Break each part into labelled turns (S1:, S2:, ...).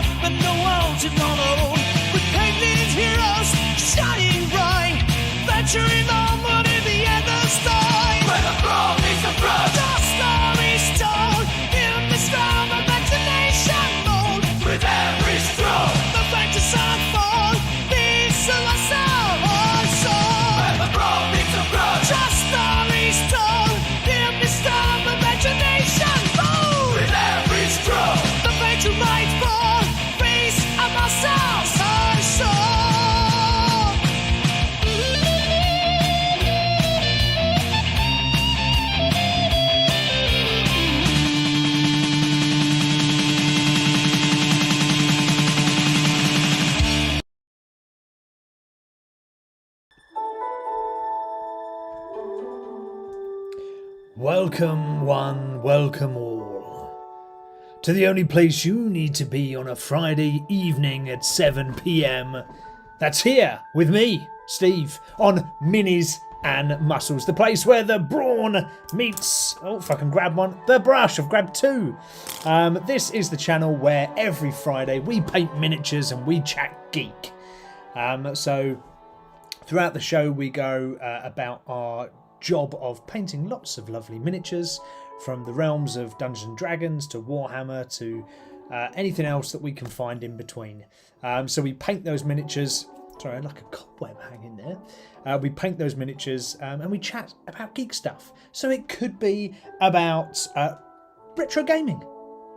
S1: up and no one to follow. With painted heroes shining bright, venturing onward in the endless night. Where the brawn meets the brush, the story told in the storm of imagination mold. With every stroke, the vengeance unfold, beats of our soul. Where the brawn meets the brush, the story told in the storm of imagination mold. With every stroke, the fate to fight for, face of our souls, our soul.
S2: Welcome one, welcome all, to the only place you need to be on a Friday evening at 7 PM. That's here with me, Steve, on Minis-N-Muscles, the place where the brawn meets, oh if I can grab one, the brush. I've grabbed two. This is the channel where every Friday we paint miniatures and we chat geek. So throughout the show we go about our job of painting lots of lovely miniatures from the realms of Dungeons and Dragons to Warhammer to anything else that we can find in between. So we paint those miniatures. Sorry, like a cobweb hanging there. We paint those miniatures and we chat about geek stuff. So it could be about retro gaming.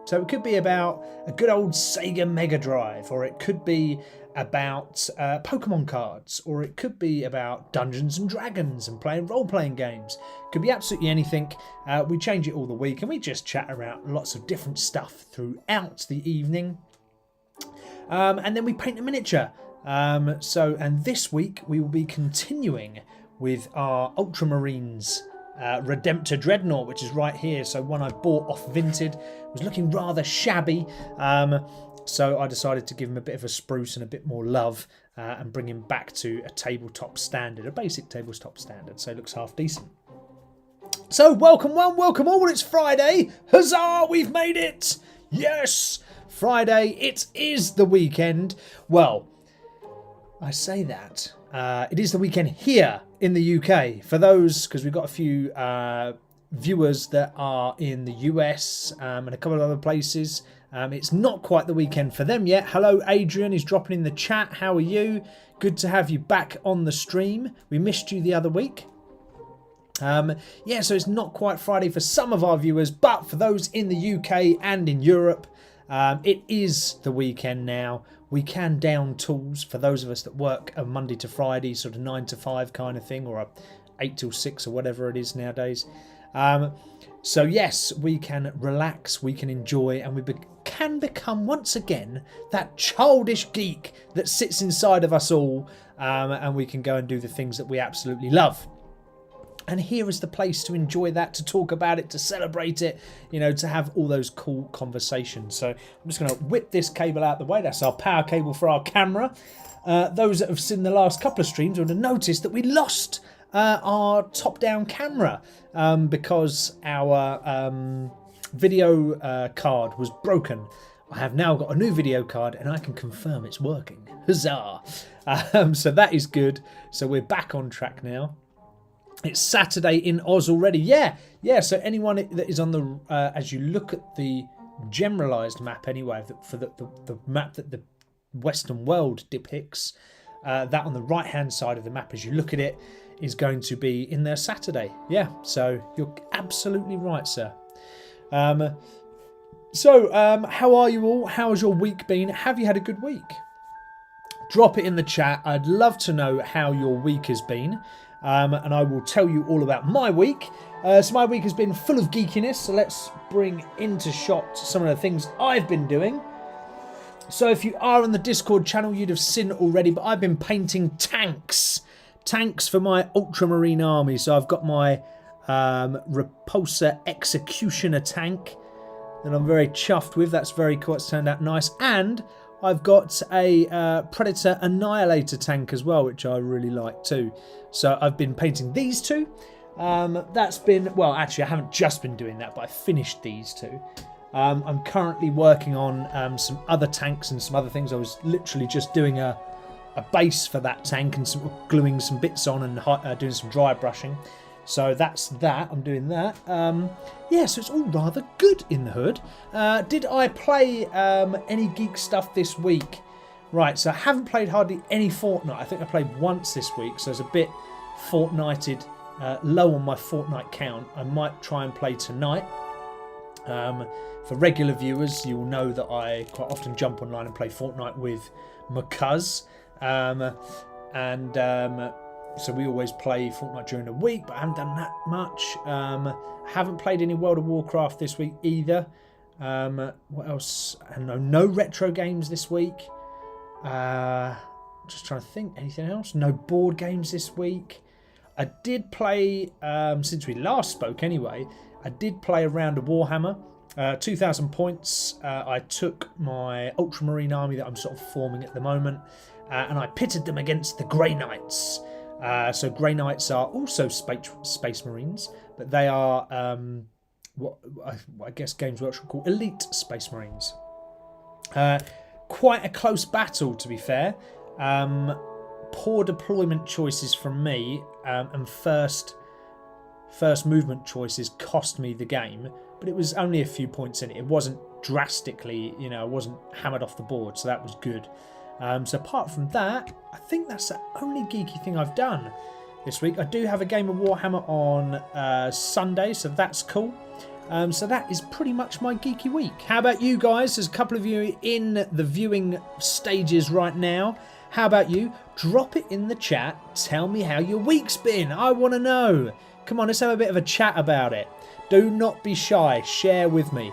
S2: So it could be about a good old Sega Mega Drive, or it could be about Pokemon cards, or it could be about Dungeons and Dragons and playing role-playing games. It could be absolutely anything. We change it all the week and we just chat around lots of different stuff throughout the evening. And then we paint a miniature. And this week we will be continuing with our Ultramarines Redemptor Dreadnought, which is right here. So one I bought off Vinted. It was looking rather shabby. So I decided to give him a bit of a spruce and a bit more love and bring him back to a tabletop standard, a basic tabletop standard. So it looks half decent. So welcome one, welcome all. It's Friday. Huzzah, we've made it. Yes, Friday. It is the weekend. Well, I say that. It is the weekend here in the UK. For those, because we've got a few viewers that are in the US and a couple of other places. It's not quite the weekend for them yet. Hello, Adrian. He's dropping in the chat. How are you? Good to have you back on the stream. We missed you the other week. Yeah, so it's not quite Friday for some of our viewers, but for those in the UK and in Europe, it is the weekend now. We can down tools for those of us that work a Monday to Friday, sort of 9 to 5 kind of thing, or a 8 till 6 or whatever it is nowadays. So yes, we can relax, we can enjoy, and we can become once again that childish geek that sits inside of us all, and we can go and do the things that we absolutely love. And here is the place to enjoy that, to talk about it, to celebrate it, you know, to have all those cool conversations. So I'm just going to whip this cable out the way. That's our power cable for our camera. Those that have seen the last couple of streams would have noticed that we lost our top-down camera because our video card was broken. I have now got a new video card and I can confirm it's working. Huzzah! So that is good. So we're back on track now. It's Saturday in Oz already. Yeah. So anyone that is on the, as you look at the generalised map anyway, for the map that the Western world depicts, that on the right-hand side of the map, as you look at it, is going to be in there Saturday. Yeah, so you're absolutely right, sir. How are you all? How has your week been? Have you had a good week? Drop it in the chat. I'd love to know how your week has been. And I will tell you all about my week. So my week has been full of geekiness. So let's bring into shot some of the things I've been doing. So if you are on the Discord channel, you'd have seen it already, but I've been painting tanks. Tanks for my Ultramarine army. So I've got my Repulsor Executioner tank that I'm very chuffed with. That's very cool. It's turned out nice. And I've got a Predator Annihilator tank as well, which I really like too. So I've been painting these two. That's been, well, actually I haven't just been doing that, but I finished these two. I'm currently working on some other tanks and some other things. I was literally just doing a base for that tank and gluing some bits on and doing some dry brushing. So that's that. I'm doing that. Yeah, so it's all rather good in the hood. Did I play any geek stuff this week? Right, so I haven't played hardly any Fortnite. I think I played once this week, so it's a bit Fortnited, low on my Fortnite count. I might try and play tonight. For regular viewers, you will know that I quite often jump online and play Fortnite with my cuz. So we always play Fortnite during the week, but I haven't done that much. Haven't played any World of Warcraft this week either. What else? I don't know. No retro games this week. Just trying to think. Anything else? No board games this week. I did play, since we last spoke anyway, I did play a round of Warhammer. 2,000 points. I took my Ultramarine army that I'm sort of forming at the moment, and I pitted them against the Grey Knights. So Grey Knights are also Space Marines, but they are what I guess Games Workshop call Elite Space Marines. Quite a close battle, to be fair. Poor deployment choices from me and first movement choices cost me the game, but it was only a few points in it. It wasn't drastically, I wasn't hammered off the board, so that was good. So apart from that, I think that's the only geeky thing I've done this week. I do have a game of Warhammer on Sunday, so that's cool. So that is pretty much my geeky week. How about you guys? There's a couple of you in the viewing stages right now. How about you? Drop it in the chat. Tell me how your week's been. I want to know. Come on, let's have a bit of a chat about it. Do not be shy. Share with me.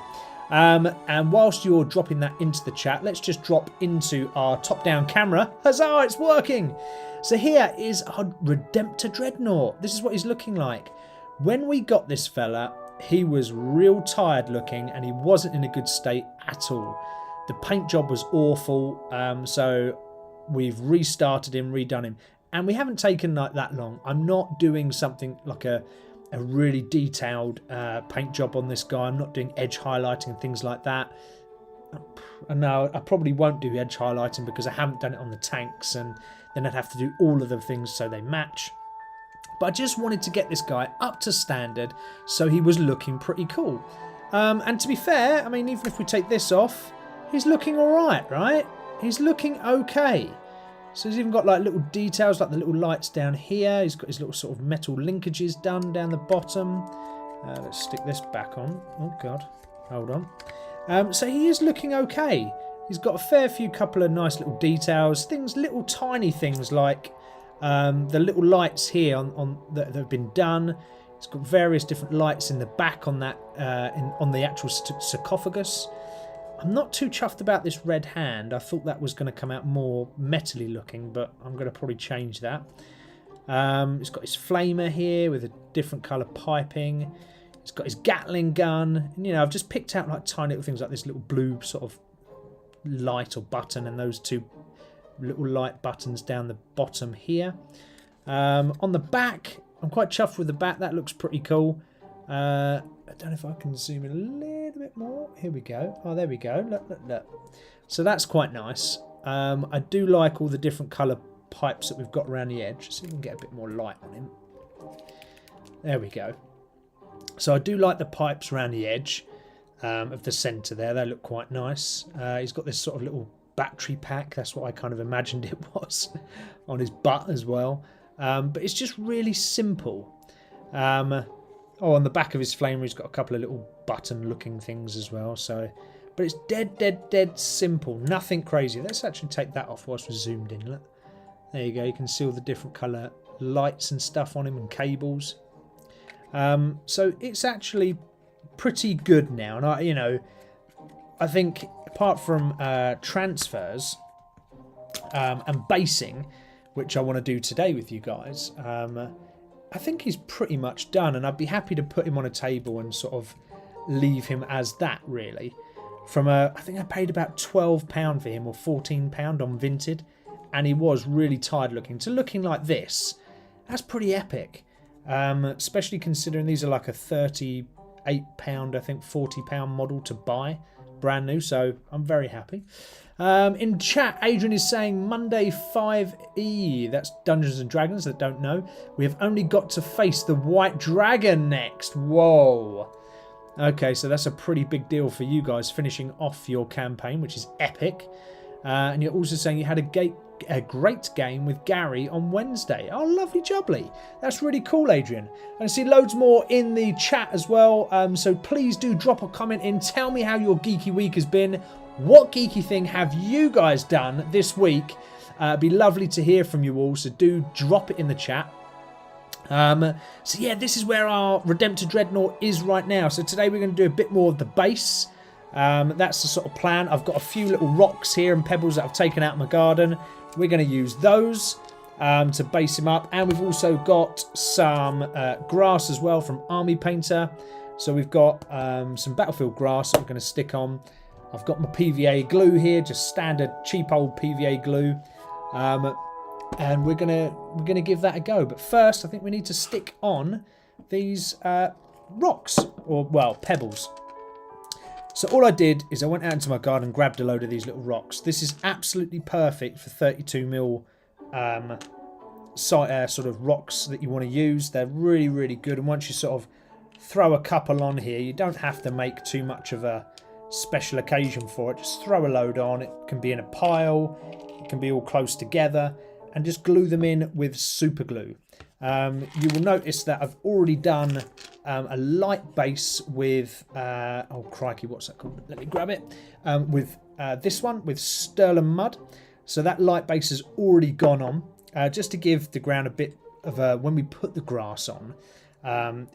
S2: And whilst you're dropping that into the chat, let's just drop into our top-down camera. Huzzah, it's working! So here is our Redemptor Dreadnought. This is what he's looking like. When we got this fella, he was real tired looking and he wasn't in a good state at all. The paint job was awful, so we've restarted him, redone him. And we haven't taken like that long. I'm not doing something like a really detailed paint job on this guy. I'm not doing edge highlighting and things like that. No, I probably won't do edge highlighting because I haven't done it on the tanks, and then I'd have to do all of the things so they match. But I just wanted to get this guy up to standard so he was looking pretty cool. And to be fair, I mean, even if we take this off, he's looking alright, right? He's looking okay. So he's even got like little details, like the little lights down here. He's got his little sort of metal linkages done down the bottom. Let's stick this back on. Oh God, hold on. So he is looking okay. He's got a fair few couple of nice little details, little tiny things like the little lights here on that have been done. It's got various different lights in the back on that on the actual sarcophagus. I'm not too chuffed about this red hand. I thought that was going to come out more metally looking, but I'm going to probably change that. It's got his flamer here with a different colour piping. It's got his Gatling gun. And, I've just picked out like tiny little things like this little blue sort of light or button and those two little light buttons down the bottom here. On the back, I'm quite chuffed with the back. That looks pretty cool. I don't know if I can zoom in a little bit more. Here we go. Oh, there we go. Look. So that's quite nice. I do like all the different colour pipes that we've got around the edge. So we can get a bit more light on him. There we go. So I do like the pipes around the edge of the centre there. They look quite nice. He's got this sort of little battery pack. That's what I kind of imagined it was on his butt as well. But it's just really simple. Oh, on the back of his flamer, he's got a couple of little button-looking things as well. So, but it's dead simple. Nothing crazy. Let's actually take that off whilst we're zoomed in. Look. There you go. You can see all the different colour lights and stuff on him and cables. So it's actually pretty good now. And I think apart from transfers and basing, which I want to do today with you guys, I think he's pretty much done, and I'd be happy to put him on a table and sort of leave him as that, really. I think I paid about £12 for him, or £14 on Vinted, and he was really tired looking. To looking like this, that's pretty epic. Especially considering these are like a 30 £38, I think £40 model to buy, brand new. So I'm very happy. In chat, Adrian is saying Monday 5E. That's Dungeons and Dragons. That don't know. We have only got to face the White Dragon next. Whoa. Okay, so that's a pretty big deal for you guys, finishing off your campaign, which is epic. And you're also saying you had a great game with Gary on Wednesday. Oh, lovely jubbly. That's really cool, Adrian. And I see loads more in the chat as well. So please do drop a comment in. Tell me how your geeky week has been. What geeky thing have you guys done this week? It'd be lovely to hear from you all. So do drop it in the chat. So yeah, this is where our Redemptor Dreadnought is right now. So today we're going to do a bit more of the base. That's the sort of plan. I've got a few little rocks here and pebbles that I've taken out of my garden. We're going to use those to base him up. And we've also got some grass as well from Army Painter. So we've got some battlefield grass that we're going to stick on. I've got my PVA glue here, just standard cheap old PVA glue. And we're gonna give that a go. But first, I think we need to stick on these rocks, or well, pebbles. So all I did is I went out into my garden and grabbed a load of these little rocks. This is absolutely perfect for 32mm sort of rocks that you want to use. They're really, really good. And once you sort of throw a couple on here, you don't have to make too much of a special occasion for it. Just throw a load on. It can be in a pile. It can be all close together. And just glue them in with super glue. You will notice that I've already done a light base with, oh crikey, what's that called? Let me grab it. With this one, with Sterling Mud. So that light base has already gone on, just to give the ground a bit of a, when we put the grass on,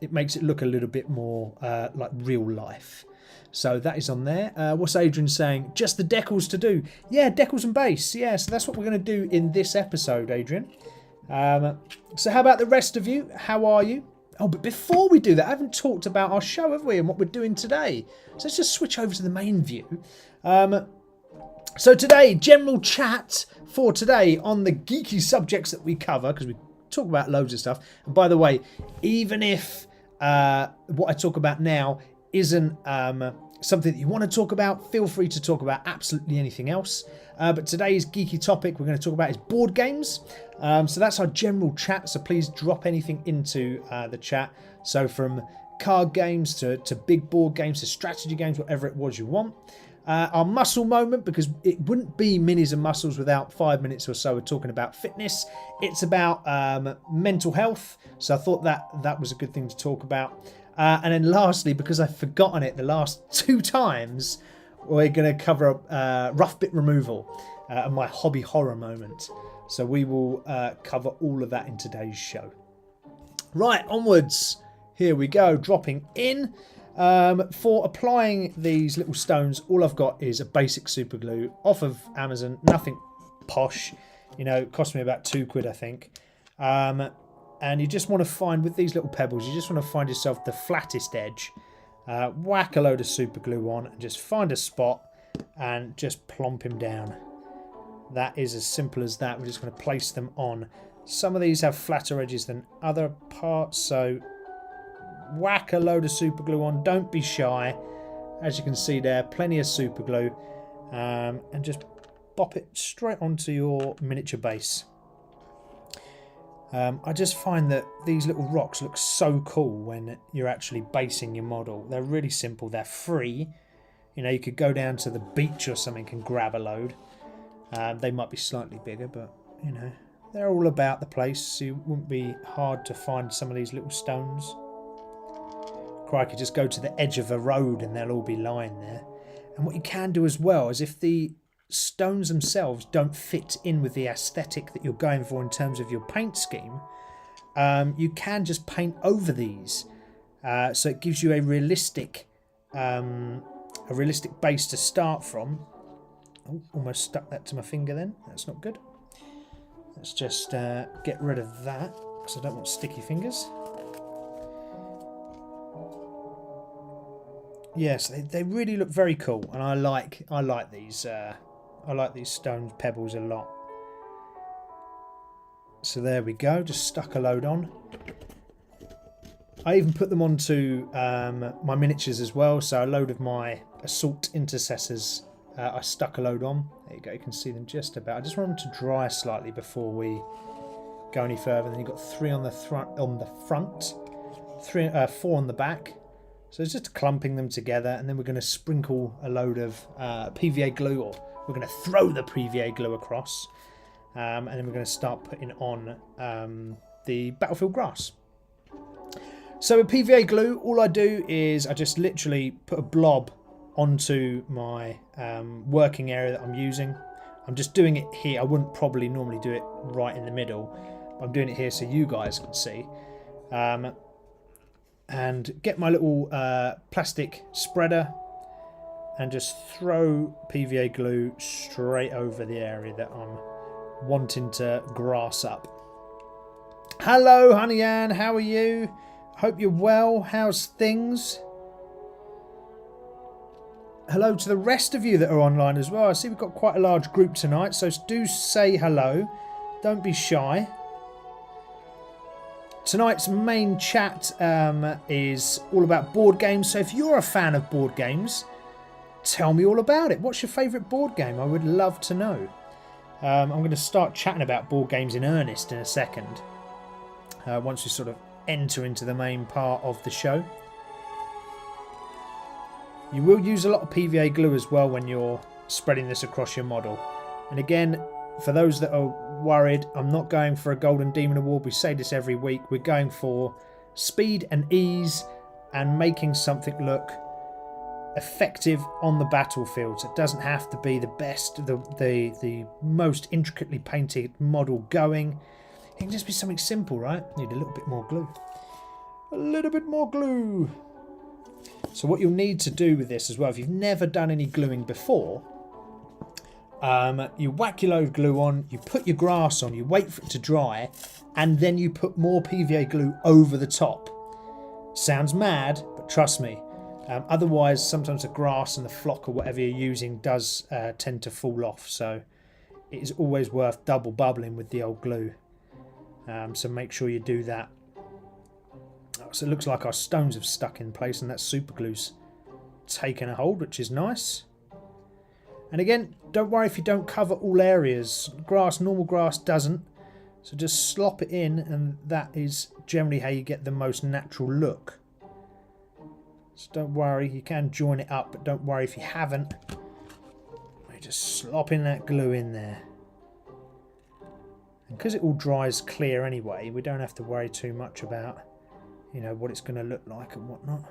S2: it makes it look a little bit more like real life. So that is on there. What's Adrian saying? Just the decals to do. Yeah, decals and base. Yeah, so that's what we're going to do in this episode, Adrian. So how about the rest of you? How are you? Oh, but before we do that, I haven't talked about our show, have we? And what we're doing today. So let's just switch over to the main view. So today, general chat for today on the geeky subjects that we cover, because we talk about loads of stuff. And by the way, even if what I talk about now isn't something that you want to talk about, feel free to talk about absolutely anything else. But today's geeky topic we're going to talk about is board games. So that's our general chat. So please drop anything into the chat. So from card games to big board games to strategy games, whatever it was you want. Our muscle moment, because it wouldn't be Minis and Muscles without 5 minutes or so of talking about fitness. It's about mental health. So I thought that was a good thing to talk about. And then lastly, because I've forgotten it the last 2 times, we're going to cover rough bit removal and my hobby horror moment. So we will cover all of that in today's show. Right, onwards. Here we go, dropping in. For applying these little stones, all I've got is a basic super glue off of Amazon. Nothing posh. You know, it cost me about £2, I think. And you just want to find, with these little pebbles, you just want to find yourself the flattest edge. Whack a load of super glue on and just find a spot and just plomp him down. That is as simple as that. We're just going to place them on. Some of these have flatter edges than other parts, so whack a load of super glue on. Don't be shy. As you can see there, plenty of super glue. And just bop it straight onto your miniature base. I just find that these little rocks look so cool when you're actually basing your model. They're really simple. They're free. You know, you could go down to the beach or something and grab a load. They might be slightly bigger, but, you know, they're all about the place. So it wouldn't be hard to find some of these little stones. Crikey, just go to the edge of a road and they'll all be lying there. And what you can do as well is, if the stones themselves don't fit in with the aesthetic that you're going for in terms of your paint scheme, you can just paint over these, so it gives you a realistic base to start from. Oh, almost stuck that to my finger then. That's not good. Let's just get rid of that, because I don't want sticky fingers. Yes, they really look very cool, and I like these. I like these stone pebbles a lot. So there we go, just stuck a load on. I even put them onto my miniatures as well. So a load of my assault intercessors, I stuck a load on. There you go, you can see them just about. I just want them to dry slightly before we go any further. Then you've got 3 on the front, 4 on the back. So it's just clumping them together, and then we're going to sprinkle a load of PVA glue, or we're going to throw the PVA glue across, and then we're going to start putting on the battlefield grass. So with PVA glue, all I do is I just literally put a blob onto my working area that I'm using. I'm just doing it here. I wouldn't probably normally do it right in the middle. I'm doing it here so you guys can see. And get my little plastic spreader and just throw PVA glue straight over the area that I'm wanting to grass up. Hello, Honey Ann, how are you? Hope you're well. How's things? Hello to the rest of you that are online as well. I see we've got quite a large group tonight, so do say hello. Don't be shy. Tonight's main chat is all about board games, so if you're a fan of board games, tell me all about it. What's your favourite board game? I would love to know. I'm going to start chatting about board games in earnest in a second, once we sort of enter into the main part of the show. You will use a lot of PVA glue as well when you're spreading this across your model. And again, for those that are worried, I'm not going for a Golden Demon Award. We say this every week. We're going for speed and ease and making something look effective on the battlefield. So it doesn't have to be the best, the most intricately painted model going. It can just be something simple, right? Need a little bit more glue. A little bit more glue. So what you'll need to do with this as well, if you've never done any gluing before, you whack your load of glue on, you put your grass on, you wait for it to dry, and then you put more PVA glue over the top. Sounds mad, but trust me. Otherwise, sometimes the grass and the flock or whatever you're using does tend to fall off. So it is always worth double bubbling with the old glue. So make sure you do that. So it looks like our stones have stuck in place, and that super glue's taken a hold, which is nice. And again, don't worry if you don't cover all areas. Grass, normal grass doesn't. So just slop it in, and that is generally how you get the most natural look. So don't worry, you can join it up, but don't worry if you haven't. You're just slopping that glue in there. And because it all dries clear anyway, we don't have to worry too much about, you know, what it's going to look like and whatnot.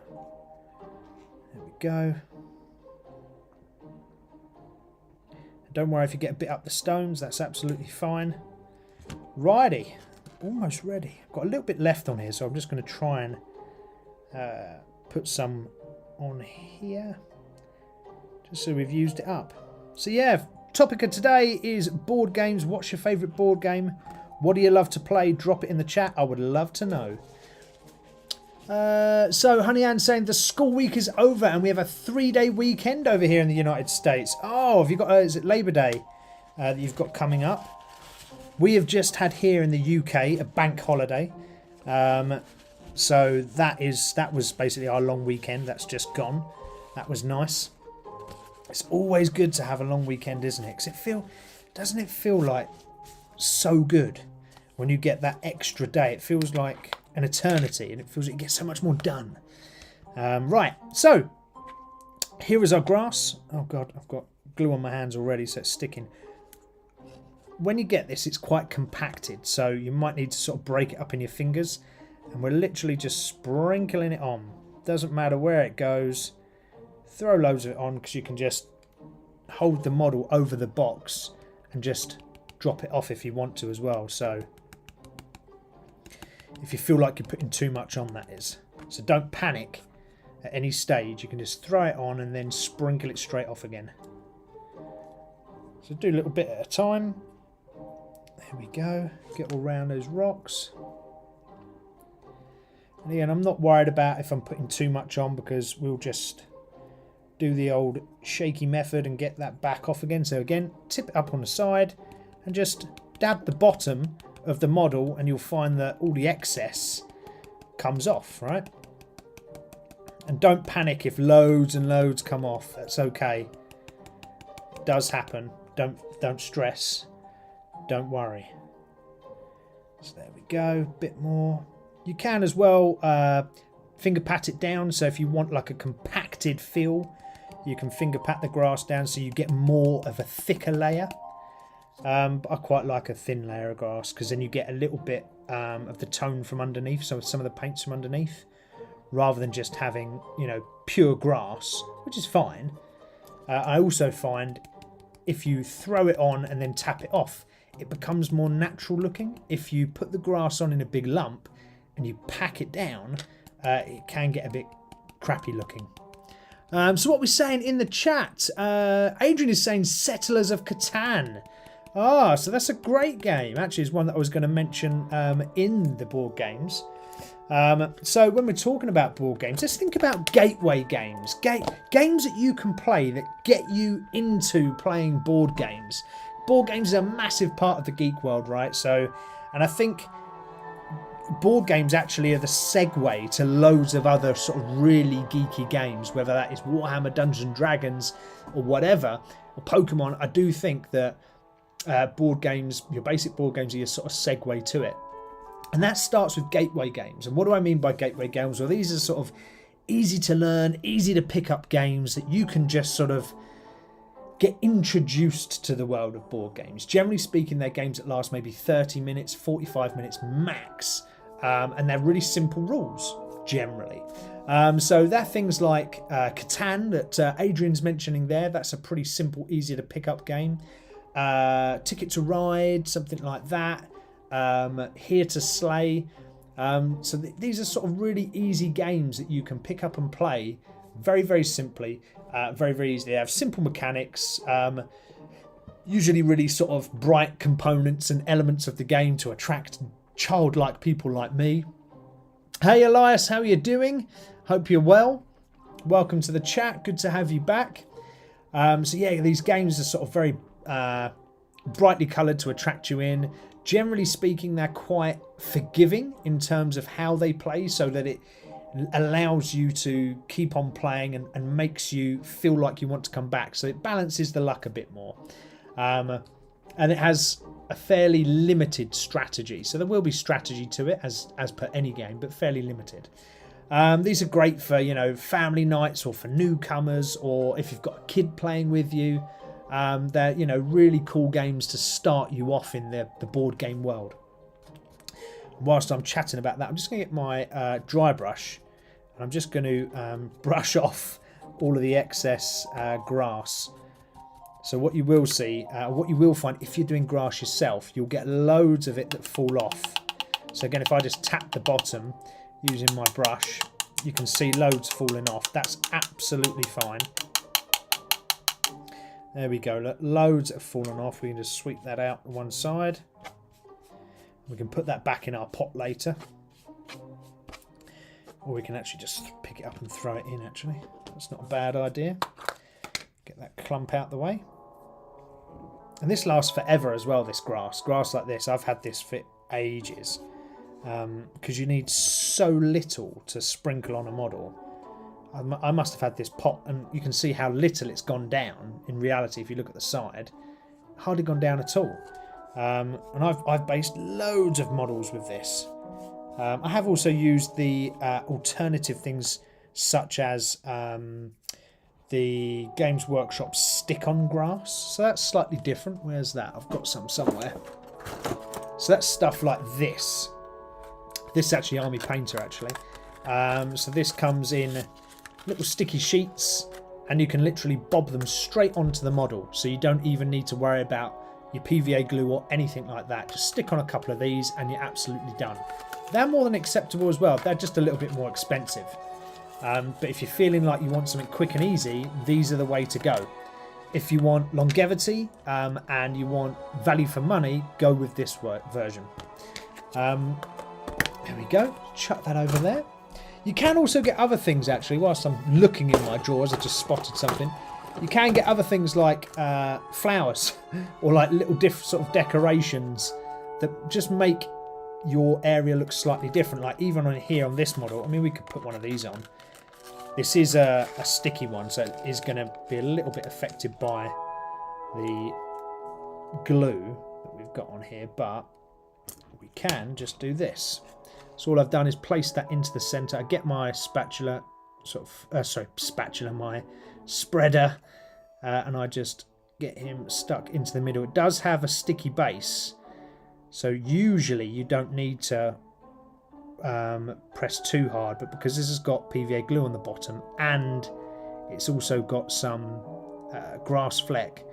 S2: There we go. Don't worry if you get a bit up the stones, that's absolutely fine. Righty, almost ready. I've got a little bit left on here, so I'm just going to try and put some on here, just so we've used it up. So yeah, topic of today is board games. What's your favourite board game? What do you love to play? Drop it in the chat. I would love to know. So Honey Ann saying the school week is over and we have a 3-day weekend over here in the United States. Oh, have you got? Is it Labour Day that you've got coming up? We have just had here in the UK a bank holiday. So that was basically our long weekend. That's just gone. That was nice. It's always good to have a long weekend, isn't it? Because doesn't it feel like so good when you get that extra day? It feels like an eternity, and it feels like you get so much more done. Right, so here is our grass. Oh god, I've got glue on my hands already, so it's sticking. When you get this, it's quite compacted, so you might need to sort of break it up in your fingers, and we're literally just sprinkling it on. Doesn't matter where it goes. Throw loads of it on, because you can just hold the model over the box and just drop it off if you want to as well. So if you feel like you're putting too much on, that is. So don't panic at any stage. You can just throw it on and then sprinkle it straight off again. So do a little bit at a time. There we go. Get all around those rocks. And again, I'm not worried about if I'm putting too much on, because we'll just do the old shaky method and get that back off again. So again, tip it up on the side and just dab the bottom of the model, and you'll find that all the excess comes off, right? And don't panic if loads and loads come off. That's okay. It does happen. Don't stress. Don't worry. So there we go. Bit more. You can as well finger pat it down. So if you want like a compacted feel, you can finger pat the grass down so you get more of a thicker layer. But I quite like a thin layer of grass because then you get a little bit of the tone from underneath. So some of the paints from underneath, rather than just having, you know, pure grass, which is fine. I also find if you throw it on and then tap it off, it becomes more natural looking. If you put the grass on in a big lump and you pack it down, it can get a bit crappy looking. So what we're saying in the chat, Adrian is saying Settlers of Catan. Ah, so that's a great game. Actually, it's one that I was going to mention in the board games. So when we're talking about board games, let's think about gateway games. Games that you can play that get you into playing board games. Board games is a massive part of the geek world, right? So, and I think board games actually are the segue to loads of other sort of really geeky games, whether that is Warhammer, Dungeons and Dragons, or whatever, or Pokemon. I do think that board games, your basic board games, are your sort of segue to it. And that starts with gateway games. And what do I mean by gateway games? Well, these are sort of easy to learn, easy to pick up games that you can just sort of get introduced to the world of board games. Generally speaking, they're games that last maybe 30 minutes, 45 minutes max. And they're really simple rules, generally. So they're things like Catan that Adrian's mentioning there. That's a pretty simple, easy to pick up game. Ticket to Ride, something like that. Here to Slay. So these are sort of really easy games that you can pick up and play very, very simply. Very, very easy. They have simple mechanics. Usually really sort of bright components and elements of the game to attract childlike people like me. Hey Elias, how are you doing? Hope you're well. Welcome to the chat. Good to have you back. So yeah, these games are sort of very brightly coloured to attract you in. Generally speaking, they're quite forgiving in terms of how they play, so that it allows you to keep on playing and makes you feel like you want to come back. So it balances the luck a bit more. And it has a fairly limited strategy. So there will be strategy to it as per any game, but fairly limited. These are great for, you know, family nights or for newcomers, or if you've got a kid playing with you. They're, you know, really cool games to start you off in the board game world. Whilst I'm chatting about that, I'm just going to get my dry brush, and I'm just going to brush off all of the excess grass. So what you will see, what you will find if you're doing grass yourself, you'll get loads of it that fall off. So again, if I just tap the bottom using my brush, you can see loads falling off. That's absolutely fine. There we go. Look, loads have fallen off. We can just sweep that out to one side. We can put that back in our pot later. Or we can actually just pick it up and throw it in, actually. That's not a bad idea. Get that clump out the way. And this lasts forever as well, this grass. Grass like this, I've had this for ages. Because you need so little to sprinkle on a model. I must have had this pot, and you can see how little it's gone down. In reality, if you look at the side, hardly gone down at all. And I've based loads of models with this. I have also used the alternative things such as the Games Workshop stick-on grass. So that's slightly different. Where's that? I've got some somewhere. So that's stuff like this. This is actually Army Painter, actually. So this comes in little sticky sheets, and you can literally bob them straight onto the model. So you don't even need to worry about your PVA glue or anything like that. Just stick on a couple of these and you're absolutely done. They're more than acceptable as well. They're just a little bit more expensive. But if you're feeling like you want something quick and easy, these are the way to go. If you want longevity and you want value for money, go with this version. There we go. Chuck that over there. You can also get other things, actually. Whilst I'm looking in my drawers, I just spotted something. You can get other things like flowers or like little sort of decorations that just make your area looks slightly different. Like even on here on this model, I mean, we could put one of these on. This is a sticky one, so it is going to be a little bit affected by the glue that we've got on here, but we can just do this. So all I've done is place that into the center. I get my spatula, my spreader, and I just get him stuck into the middle. It does have a sticky base, so usually you don't need to press too hard, but because this has got PVA glue on the bottom and it's also got some grass fleck,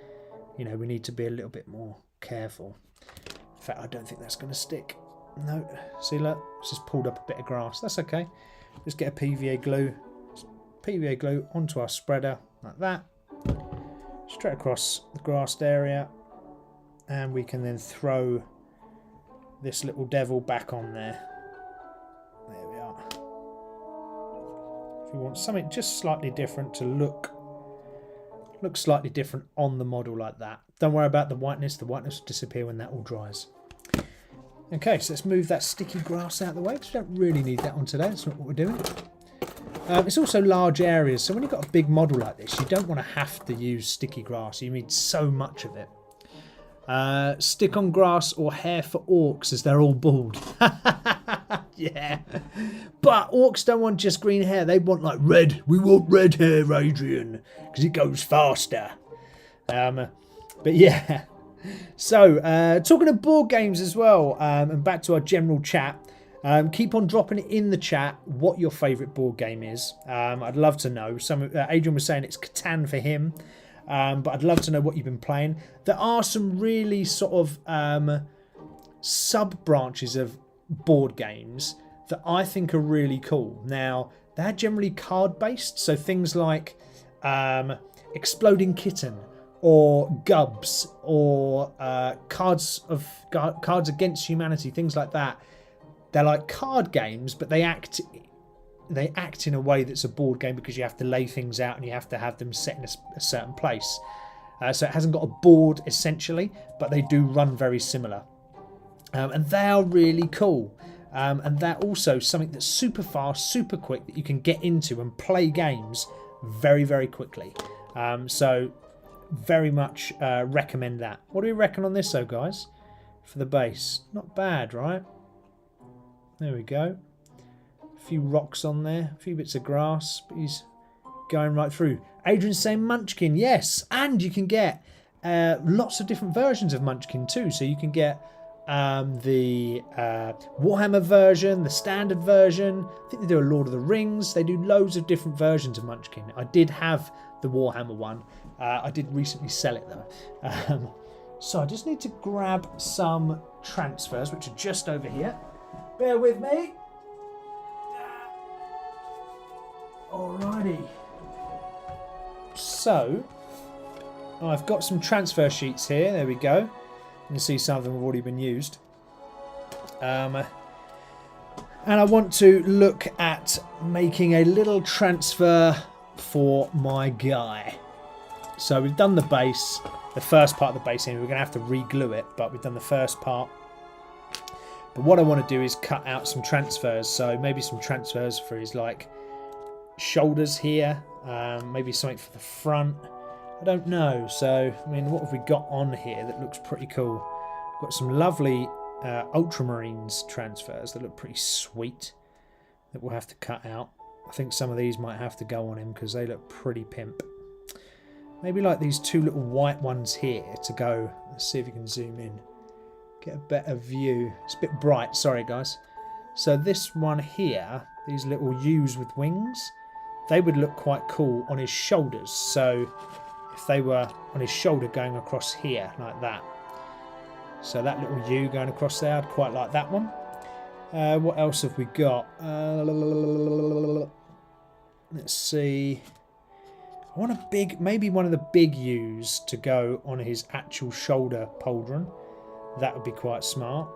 S2: you know, we need to be a little bit more careful. In fact, I don't think that's going to stick. No, see, look, it's just pulled up a bit of grass. That's okay. Just get a PVA glue onto our spreader like that, straight across the grassed area, and we can then throw this little devil back on there. There we are. If you want something just slightly different to look slightly different on the model like that, don't worry about the whiteness. The whiteness will disappear when that all dries. Okay, so let's move that sticky grass out of the way, because we don't really need that on today. That's not what we're doing. It's also large areas, so when you've got a big model like this, you don't want to have to use sticky grass. You need so much of it. Stick on grass or hair for orcs, as they're all bald. Yeah. But orcs don't want just green hair. They want like red. We want red hair, Adrian, because it goes faster. But yeah. So, talking of board games as well, and back to our general chat. Keep on dropping it in the chat what your favourite board game is. I'd love to know. Adrian was saying it's Catan for him. But I'd love to know what you've been playing. There are some really sort of sub-branches of board games that I think are really cool. Now, they're generally card-based, so things like Exploding Kitten or Gubs or Cards Against Humanity, things like that. They're like card games, but they act in a way that's a board game, because you have to lay things out and you have to have them set in a certain place. So it hasn't got a board essentially, but they do run very similar. And they are really cool. And they're also something that's super fast, super quick, that you can get into and play games very, very quickly. So very much recommend that. What do we reckon on this though, guys? For the base. Not bad, right? There we go. A few rocks on there, a few bits of grass, but he's going right through. Adrian's saying Munchkin, yes, and you can get lots of different versions of Munchkin too. So you can get the Warhammer version, the standard version. I think they do a Lord of the Rings. They do loads of different versions of Munchkin. I did have the Warhammer one. I did recently sell it though. So I just need to grab some transfers, which are just over here. Bear with me. Alrighty. So, I've got some transfer sheets here. There we go. You can see some of them have already been used. And I want to look at making a little transfer for my guy. So we've done the base, the first part of the base. We're going to have to re-glue it, but we've done the first part. But what I want to do is cut out some transfers. So maybe some transfers for his like shoulders here, maybe something for the front. I don't know. So I mean, what have we got on here that looks pretty cool? We've got some lovely Ultramarines transfers that look pretty sweet that we'll have to cut out. I think some of these might have to go on him because they look pretty pimp. Maybe like these two little white ones here to go. Let's see if you can zoom in, get a better view. It's a bit bright, sorry guys. So this one here, these little U's with wings, they would look quite cool on his shoulders. So if they were on his shoulder going across here like that. So that little U going across there, I'd quite like that one. What else have we got? Let's see. I want a big, maybe one of the big U's to go on his actual shoulder pauldron. That would be quite smart.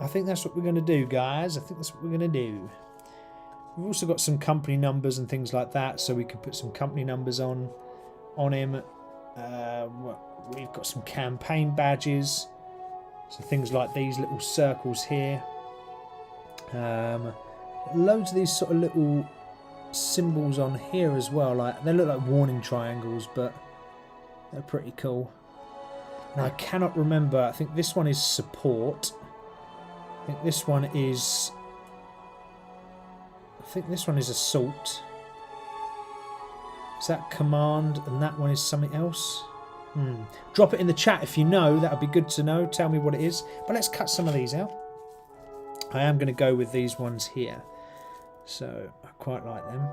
S2: I think that's what we're going to do, guys. I think that's what we're going to do. We've also got some company numbers and things like that, so we can put some company numbers on him. We've got some campaign badges. So things like these little circles here. Loads of these sort of little symbols on here as well. Like they look like warning triangles, but they're pretty cool. Now I cannot remember. I think this one is support. I think this one is assault. Is that command? And that one is something else. Drop it in the chat if you know. That would be good to know. Tell me what it is. But let's cut some of these out. I am going to go with these ones here. So I quite like them.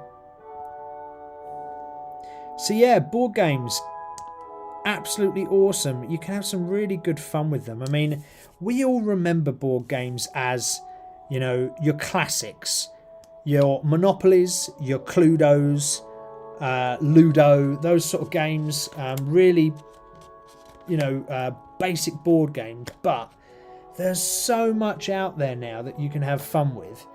S2: So yeah, board games. Absolutely awesome. You can have some really good fun with them. I mean, we all remember board games as, you know, your classics. Your Monopolies, your Cluedos, Ludo, those sort of games. Really, you know, basic board games. But there's so much out there now that you can have fun with.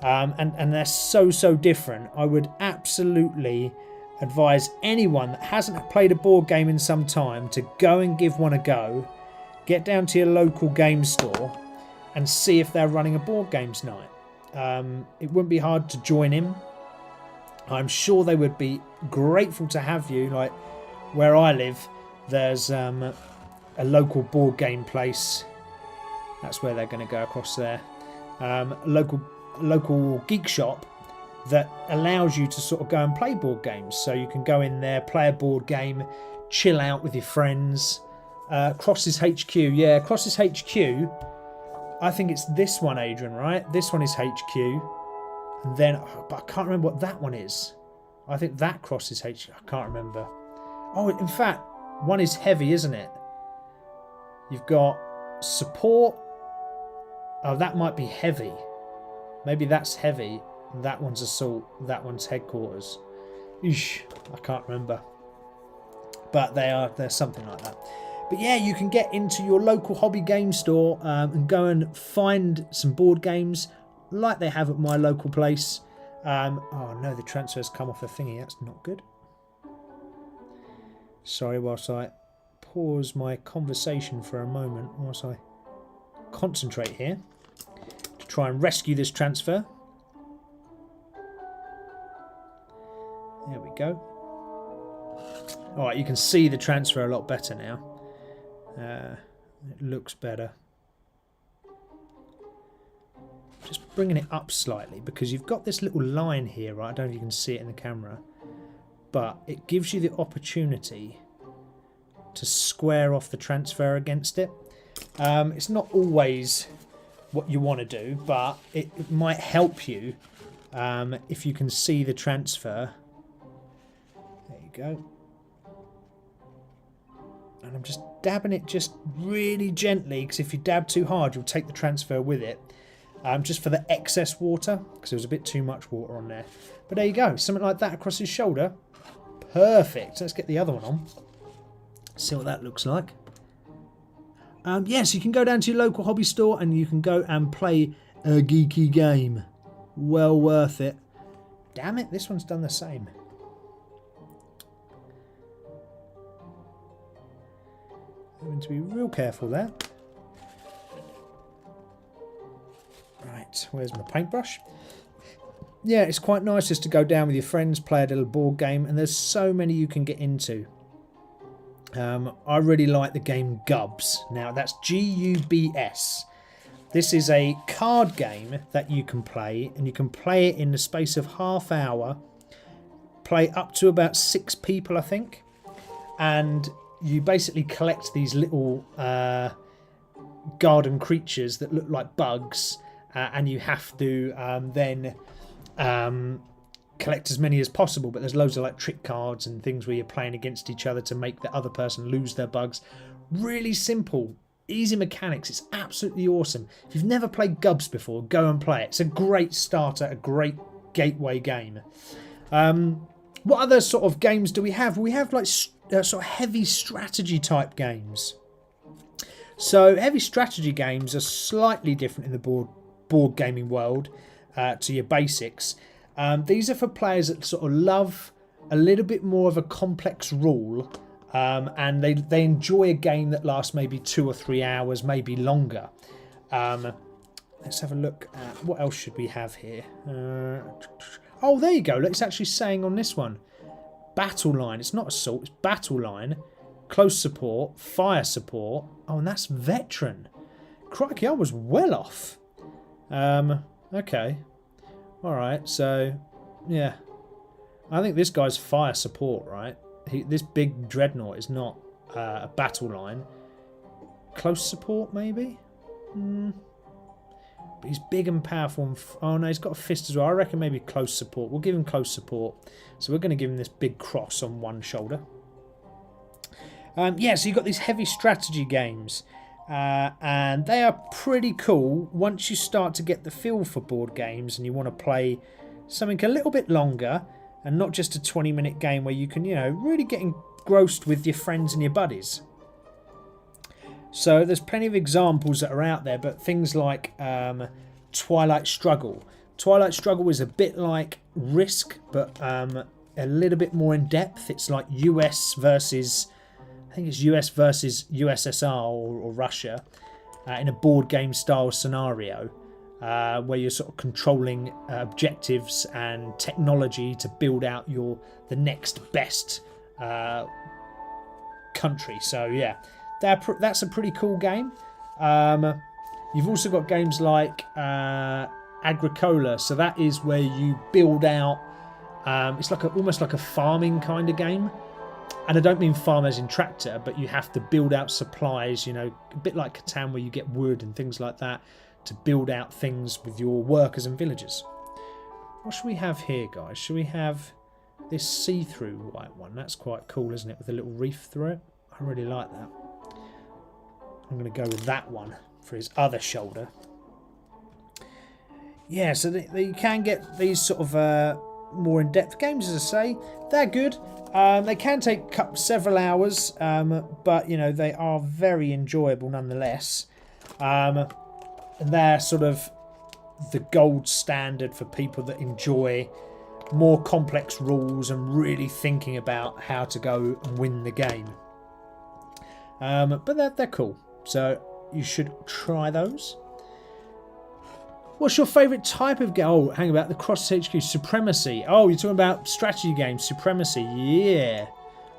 S2: And they're so different. I would absolutely advise anyone that hasn't played a board game in some time to go and give one a go. Get down to your local game store and see if they're running a board games night. It wouldn't be hard to join in. I'm sure they would be grateful to have you. Like where I live, there's a local board game place. That's where they're going to go, across there. Local geek shop that allows you to sort of go and play board games. So you can go in there, play a board game, chill out with your friends. Cross's HQ, yeah, Cross's HQ. I think it's this one, Adrian, right? This one is HQ. And then, but I can't remember what that one is. I think that Cross's HQ. I can't remember. Oh, in fact, one is heavy, isn't it? You've got support. Oh, that might be heavy. Maybe that's heavy. That one's assault. That one's headquarters. Eesh, I can't remember. But they're something like that. But yeah, you can get into your local hobby game store and go and find some board games like they have at my local place. Oh no, the transfer's come off the thingy. That's not good. Sorry, whilst I pause my conversation for a moment, whilst I concentrate here to try and rescue this transfer. There we go. Alright, you can see the transfer a lot better now. It looks better. Just bringing it up slightly because you've got this little line here, right? I don't know if you can see it in the camera. But it gives you the opportunity to square off the transfer against it. It's not always what you want to do, but it might help you if you can see the transfer. There you go. And I'm just dabbing it just really gently, because if you dab too hard, you'll take the transfer with it. Just for the excess water, because there was a bit too much water on there. But there you go, something like that across his shoulder. Perfect. Let's get the other one on. See what that looks like. Yes, you can go down to your local hobby store and you can go and play a geeky game. Well worth it. Damn it, this one's done the same. Having to be real careful there. Right, where's my paintbrush? Yeah, it's quite nice just to go down with your friends, play a little board game, and there's so many you can get into. I really like the game Gubs. Now, that's G-U-B-S. This is a card game that you can play, and you can play it in the space of half hour. Play up to about 6 people, I think. And you basically collect these little garden creatures that look like bugs, and you have to then collect as many as possible. But there's loads of like trick cards and things where you're playing against each other to make the other person lose their bugs. Really simple, easy mechanics. It's absolutely awesome. If you've never played Gubs before, go and play it. It's a great starter, a great gateway game. What other sort of games do we have? We have like sort of heavy strategy type games. So heavy strategy games are slightly different in the board gaming world to your basics. These are for players that sort of love a little bit more of a complex rule, and they enjoy a game that lasts maybe 2 or 3 hours, maybe longer. let's have a look at what else should we have here. Oh, there you go. Look, it's actually saying on this one, battle line. It's not assault. It's battle line, close support, fire support. Oh, and that's veteran. Crikey, I was well off. Okay. All right. So, yeah. I think this guy's fire support, right? This big dreadnought is not a battle line. Close support, maybe? But he's big and powerful. And oh, no, he's got a fist as well. I reckon maybe close support. We'll give him close support. So we're going to give him this big cross on one shoulder. Yeah, so you've got these heavy strategy games. And they are pretty cool once you start to get the feel for board games and you want to play something a little bit longer and not just a 20-minute game where you can, you know, really get engrossed with your friends and your buddies. So there's plenty of examples that are out there, but things like Twilight Struggle. Twilight Struggle is a bit like Risk, but a little bit more in depth. It's like US versus, I think it's US versus USSR or Russia in a board game style scenario where you're sort of controlling objectives and technology to build out the next best country. So yeah. That's a pretty cool game. You've also got games like Agricola. So that is where you build out. It's like almost like a farming kind of game. And I don't mean farm as in tractor, but you have to build out supplies. You know, a bit like Catan, where you get wood and things like that to build out things with your workers and villagers. What should we have here, guys? Should we have this see-through white one? That's quite cool, isn't it? With a little reef through it. I really like that. I'm going to go with that one for his other shoulder. Yeah, so you can get these sort of more in-depth games, as I say. They're good. They can take several hours, but, you know, they are very enjoyable nonetheless. And they're sort of the gold standard for people that enjoy more complex rules and really thinking about how to go and win the game. But they're cool. So you should try those. What's your favourite type of game? Oh, hang about the Cross HQ Supremacy. Oh, you're talking about strategy games, Supremacy. Yeah.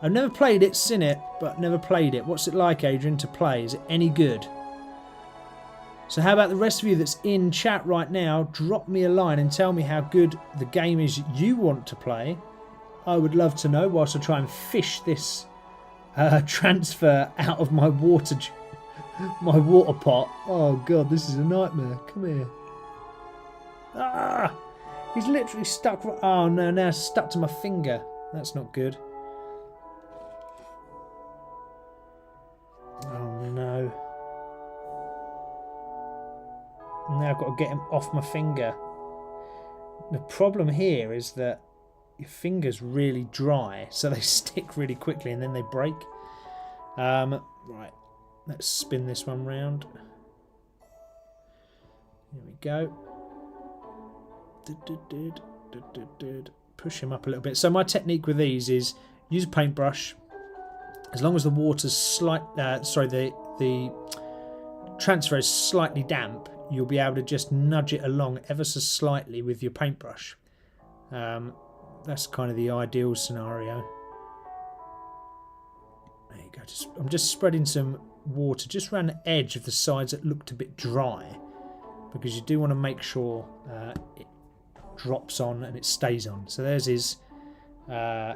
S2: I've never played it, seen it, but never played it. What's it like, Adrian, to play? Is it any good? So how about the rest of you that's in chat right now? Drop me a line and tell me how good the game is you want to play. I would love to know whilst I try and fish this transfer out of my water pot. Oh god, this is a nightmare. Come here. Ah! He's literally stuck. Oh no, now it's stuck to my finger. That's not good. Oh no. Now I've got to get him off my finger. The problem here is that your finger's really dry, so they stick really quickly and then they break. Right, let's spin this one round. Here we go. Push him up a little bit. So my technique with these is use a paintbrush. As long as the water's the transfer is slightly damp, you'll be able to just nudge it along ever so slightly with your paintbrush. That's kind of the ideal scenario. There you go. I'm just spreading some water just around the edge of the sides that looked a bit dry, because you do want to make sure it drops on and it stays on. So there's his... oh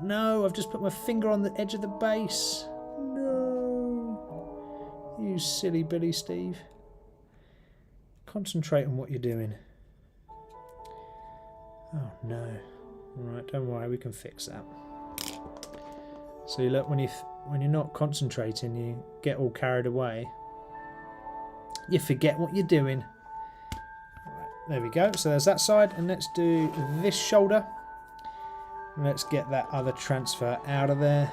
S2: no, I've just put my finger on the edge of the base. No. You silly Billy Steve. Concentrate on what you're doing. Oh no. Alright, don't worry, we can fix that. So you look, when you're not concentrating, you get all carried away. You forget what you're doing. Right, there we go. So there's that side, and let's do this shoulder. And let's get that other transfer out of there.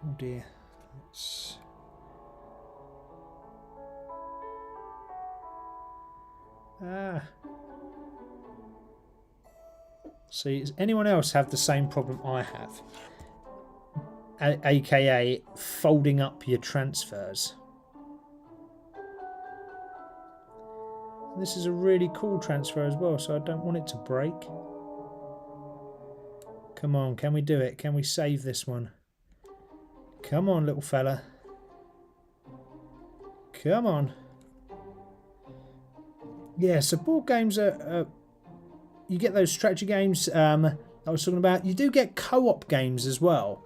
S2: Oh dear. Let's... See, does anyone else have the same problem I have? AKA folding up your transfers. This is a really cool transfer as well, so I don't want it to break. Come on, can we do it? Can we save this one? Come on, little fella. Come on. Yeah, so board games are... you get those strategy games I was talking about. You do get co-op games as well.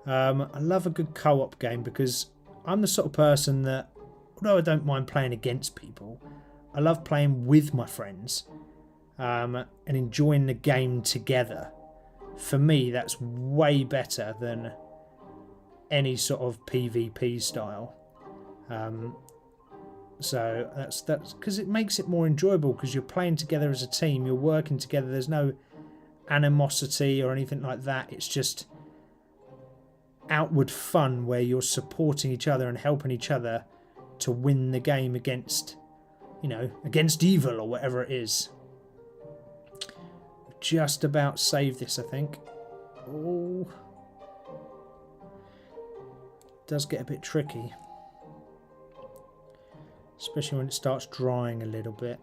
S2: I love a good co-op game because I'm the sort of person that, although I don't mind playing against people, I love playing with my friends and enjoying the game together. For me, that's way better than any sort of PvP style. So that's because it makes it more enjoyable because you're playing together as a team, you're working together. There's no animosity or anything like that. It's just outward fun where you're supporting each other and helping each other to win the game against, you know, against evil or whatever it is. Just about saved this, I think. Oh, does get a bit tricky, especially when it starts drying a little bit.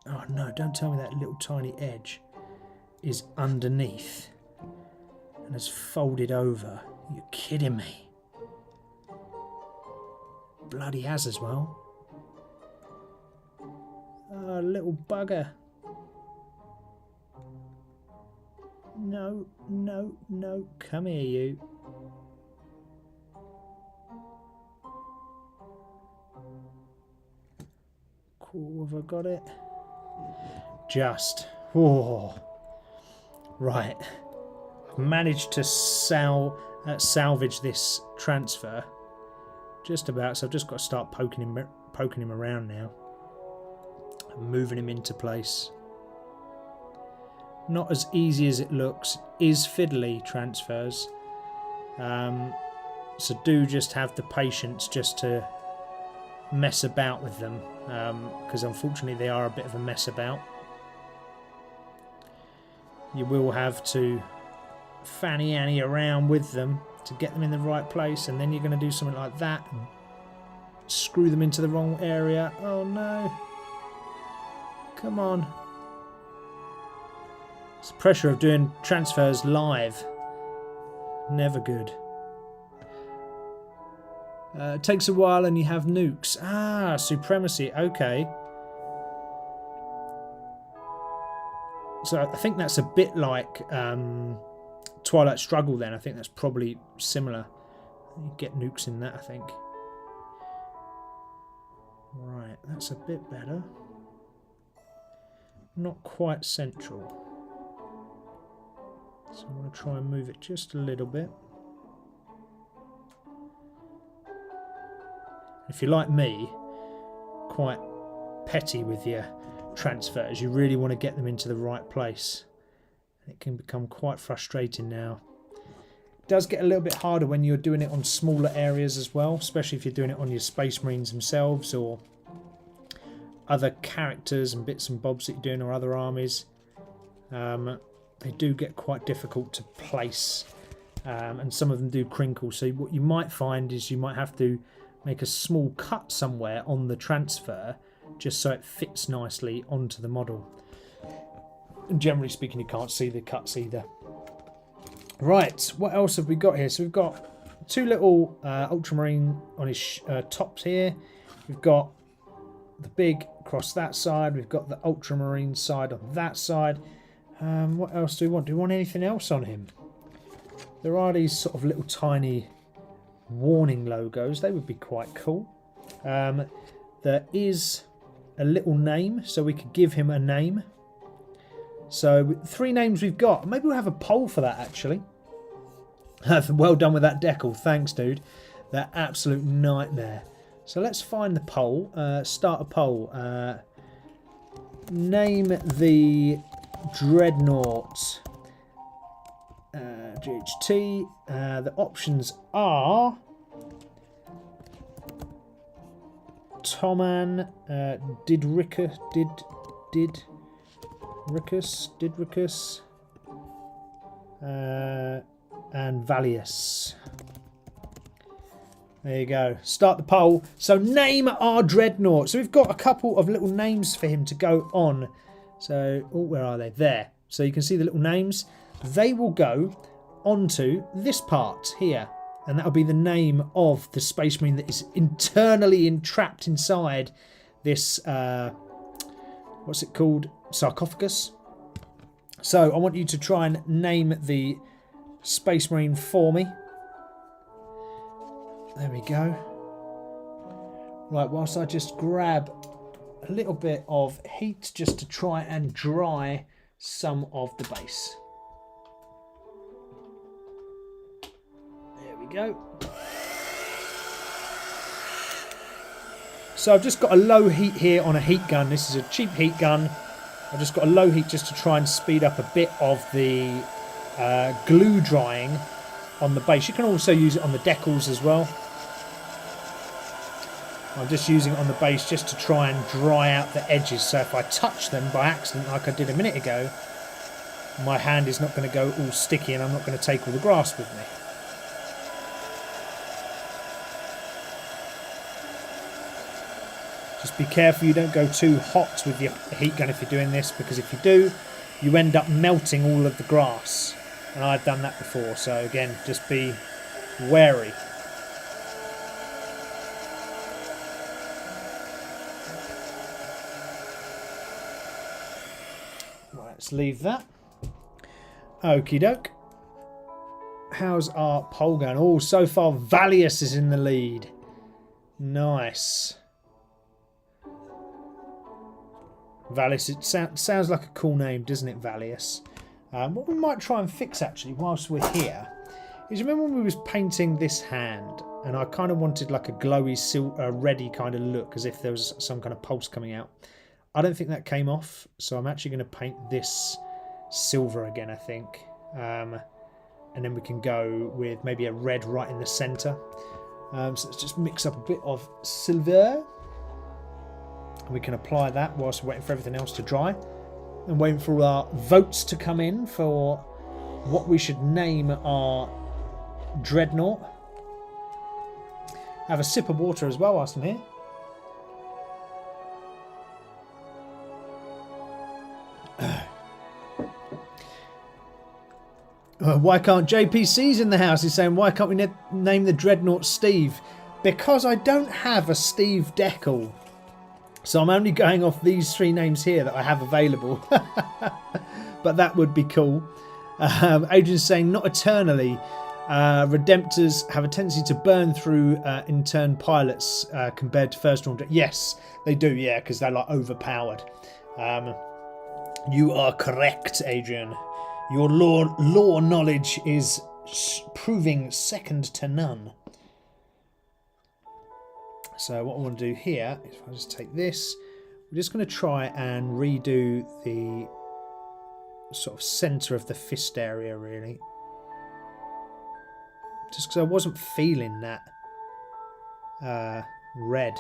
S2: Oh no, don't tell me that little tiny edge is underneath and has folded over. You're kidding me. Bloody has as well. Oh, little bugger. No, no, no. Come here, you. Cool, have I got it? Just. Oh. Right. I've managed to salvage this transfer. Just about, so I've just got to start poking him around now. Moving him into place. Not as easy as it looks. Is fiddly, transfers. So do just have the patience just to mess about with them. Because unfortunately they are a bit of a mess about. You will have to fanny Annie around with them to get them in the right place, and then you're going to do something like that and screw them into the wrong area. Oh no. Come on. It's the pressure of doing transfers live. Never good. It takes a while and you have nukes. Ah, supremacy. Okay. So I think that's a bit like Twilight Struggle then. I think that's probably similar. You get nukes in that, I think. Right, that's a bit better. Not quite central. So I'm going to try and move it just a little bit. If you're like me, quite petty with your transfers, you really want to get them into the right place. It can become quite frustrating now. It does get a little bit harder when you're doing it on smaller areas as well, especially if you're doing it on your Space Marines themselves or other characters and bits and bobs that you're doing, or other armies. They do get quite difficult to place, and some of them do crinkle. So what you might find is you might have to make a small cut somewhere on the transfer just so it fits nicely onto the model. And generally speaking, you can't see the cuts either. Right, what else have we got here? So we've got two little Ultramarine on his tops here. We've got the big across that side. We've got the Ultramarine side on that side. What else do we want? Do we want anything else on him? There are these sort of little tiny warning logos. They would be quite cool. There is a little name, so we could give him a name. So 3 names we've got. Maybe we'll have a poll for that, actually. Well done with that decal. Thanks, dude. That absolute nightmare. So let's find the poll. Start a poll. Name the Dreadnought GHT. The options are Toman, Didricus, and Valius. There you go. Start the poll. So name our dreadnought. So we've got a couple of little names for him to go on. So, oh, where are they? There. So you can see the little names. They will go onto this part here. And that'll be the name of the Space Marine that is internally entrapped inside this, what's it called? Sarcophagus. So I want you to try and name the Space Marine for me. There we go. Right, whilst I just grab a little bit of heat just to try and dry some of the base. There we go. So I've just got a low heat here on a heat gun. This is a cheap heat gun. I've just got a low heat just to try and speed up a bit of the glue drying on the base. You can also use it on the decals as well. I'm just using it on the base just to try and dry out the edges, so if I touch them by accident like I did a minute ago, my hand is not going to go all sticky and I'm not going to take all the grass with me. Just be careful you don't go too hot with your heat gun if you're doing this, because if you do, you end up melting all of the grass. And I've done that before, so again, just be wary. Right, let's leave that. Okie doke. How's our poll going? Oh, so far Valius is in the lead. Nice. Valius, it sounds like a cool name, doesn't it, Valius? What we might try and fix, actually, whilst we're here, is remember when we was painting this hand, and I kind of wanted like a glowy, reddy kind of look, as if there was some kind of pulse coming out. I don't think that came off, so I'm actually going to paint this silver again, I think. And then we can go with maybe a red right in the centre. So let's just mix up a bit of silver. We can apply that whilst we're waiting for everything else to dry, and waiting for all our votes to come in for what we should name our dreadnought. Have a sip of water as well whilst I'm here. Why can't JPC's in the house? He's saying, why can't we name the dreadnought Steve? Because I don't have a Steve decal. So I'm only going off these three names here that I have available. But that would be cool. Adrian's saying, not eternally. Redemptors have a tendency to burn through intern pilots compared to first order. Yes, they do, yeah, because they're like overpowered. You are correct, Adrian. Your law knowledge is proving second to none. So what I want to do here is if I just take this, we're just going to try and redo the sort of centre of the fist area, really. Just because I wasn't feeling that red.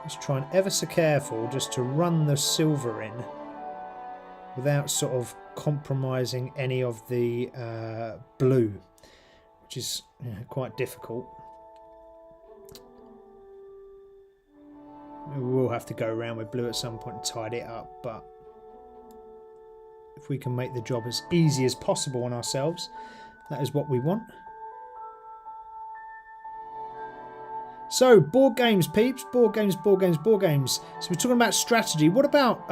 S2: Just trying ever so careful just to run the silver in without sort of compromising any of the blue, which is quite difficult. We will have to go around with blue at some point and tidy it up, but if we can make the job as easy as possible on ourselves, that is what we want. So, board games, peeps. Board games, board games, board games. So we're talking about strategy. What about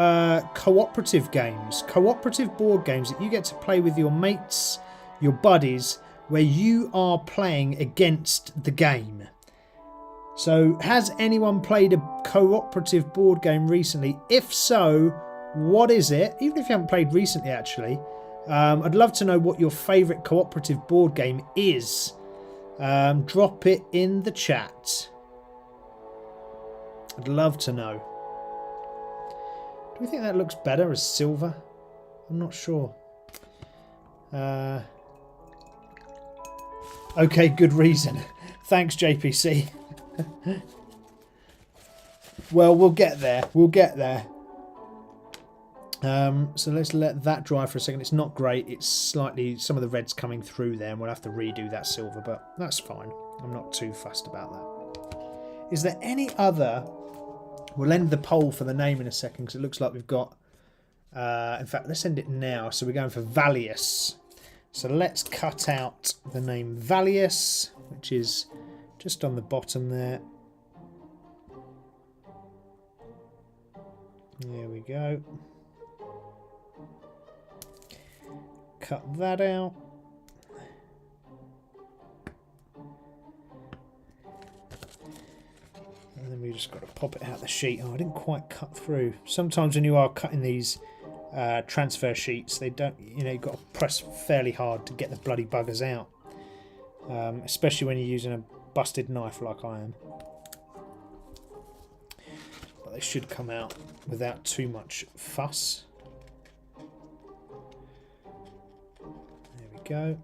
S2: cooperative games? Cooperative board games that you get to play with your mates, your buddies, where you are playing against the game. So, has anyone played a cooperative board game recently? If so, what is it? Even if you haven't played recently, actually. I'd love to know what your favourite cooperative board game is. Drop it in the chat. I'd love to know. Do we think that looks better as silver? I'm not sure. Okay, good reason. Thanks, JPC. Well, we'll get there. We'll get there. So let's let that dry for a second. It's not great. It's slightly... Some of the red's coming through there, and we'll have to redo that silver, but that's fine. I'm not too fussed about that. Is there any other... We'll end the poll for the name in a second, because it looks like we've got... in fact, let's end it now. So we're going for Valius. So let's cut out the name Valius, which is just on the bottom there. There we go. Cut that out. And then we just got to pop it out the sheet. Oh, I didn't quite cut through. Sometimes when you are cutting these transfer sheets, they don't, you know, you've got to press fairly hard to get the bloody buggers out. Especially when you're using a busted knife like I am. But they should come out without too much fuss. Go.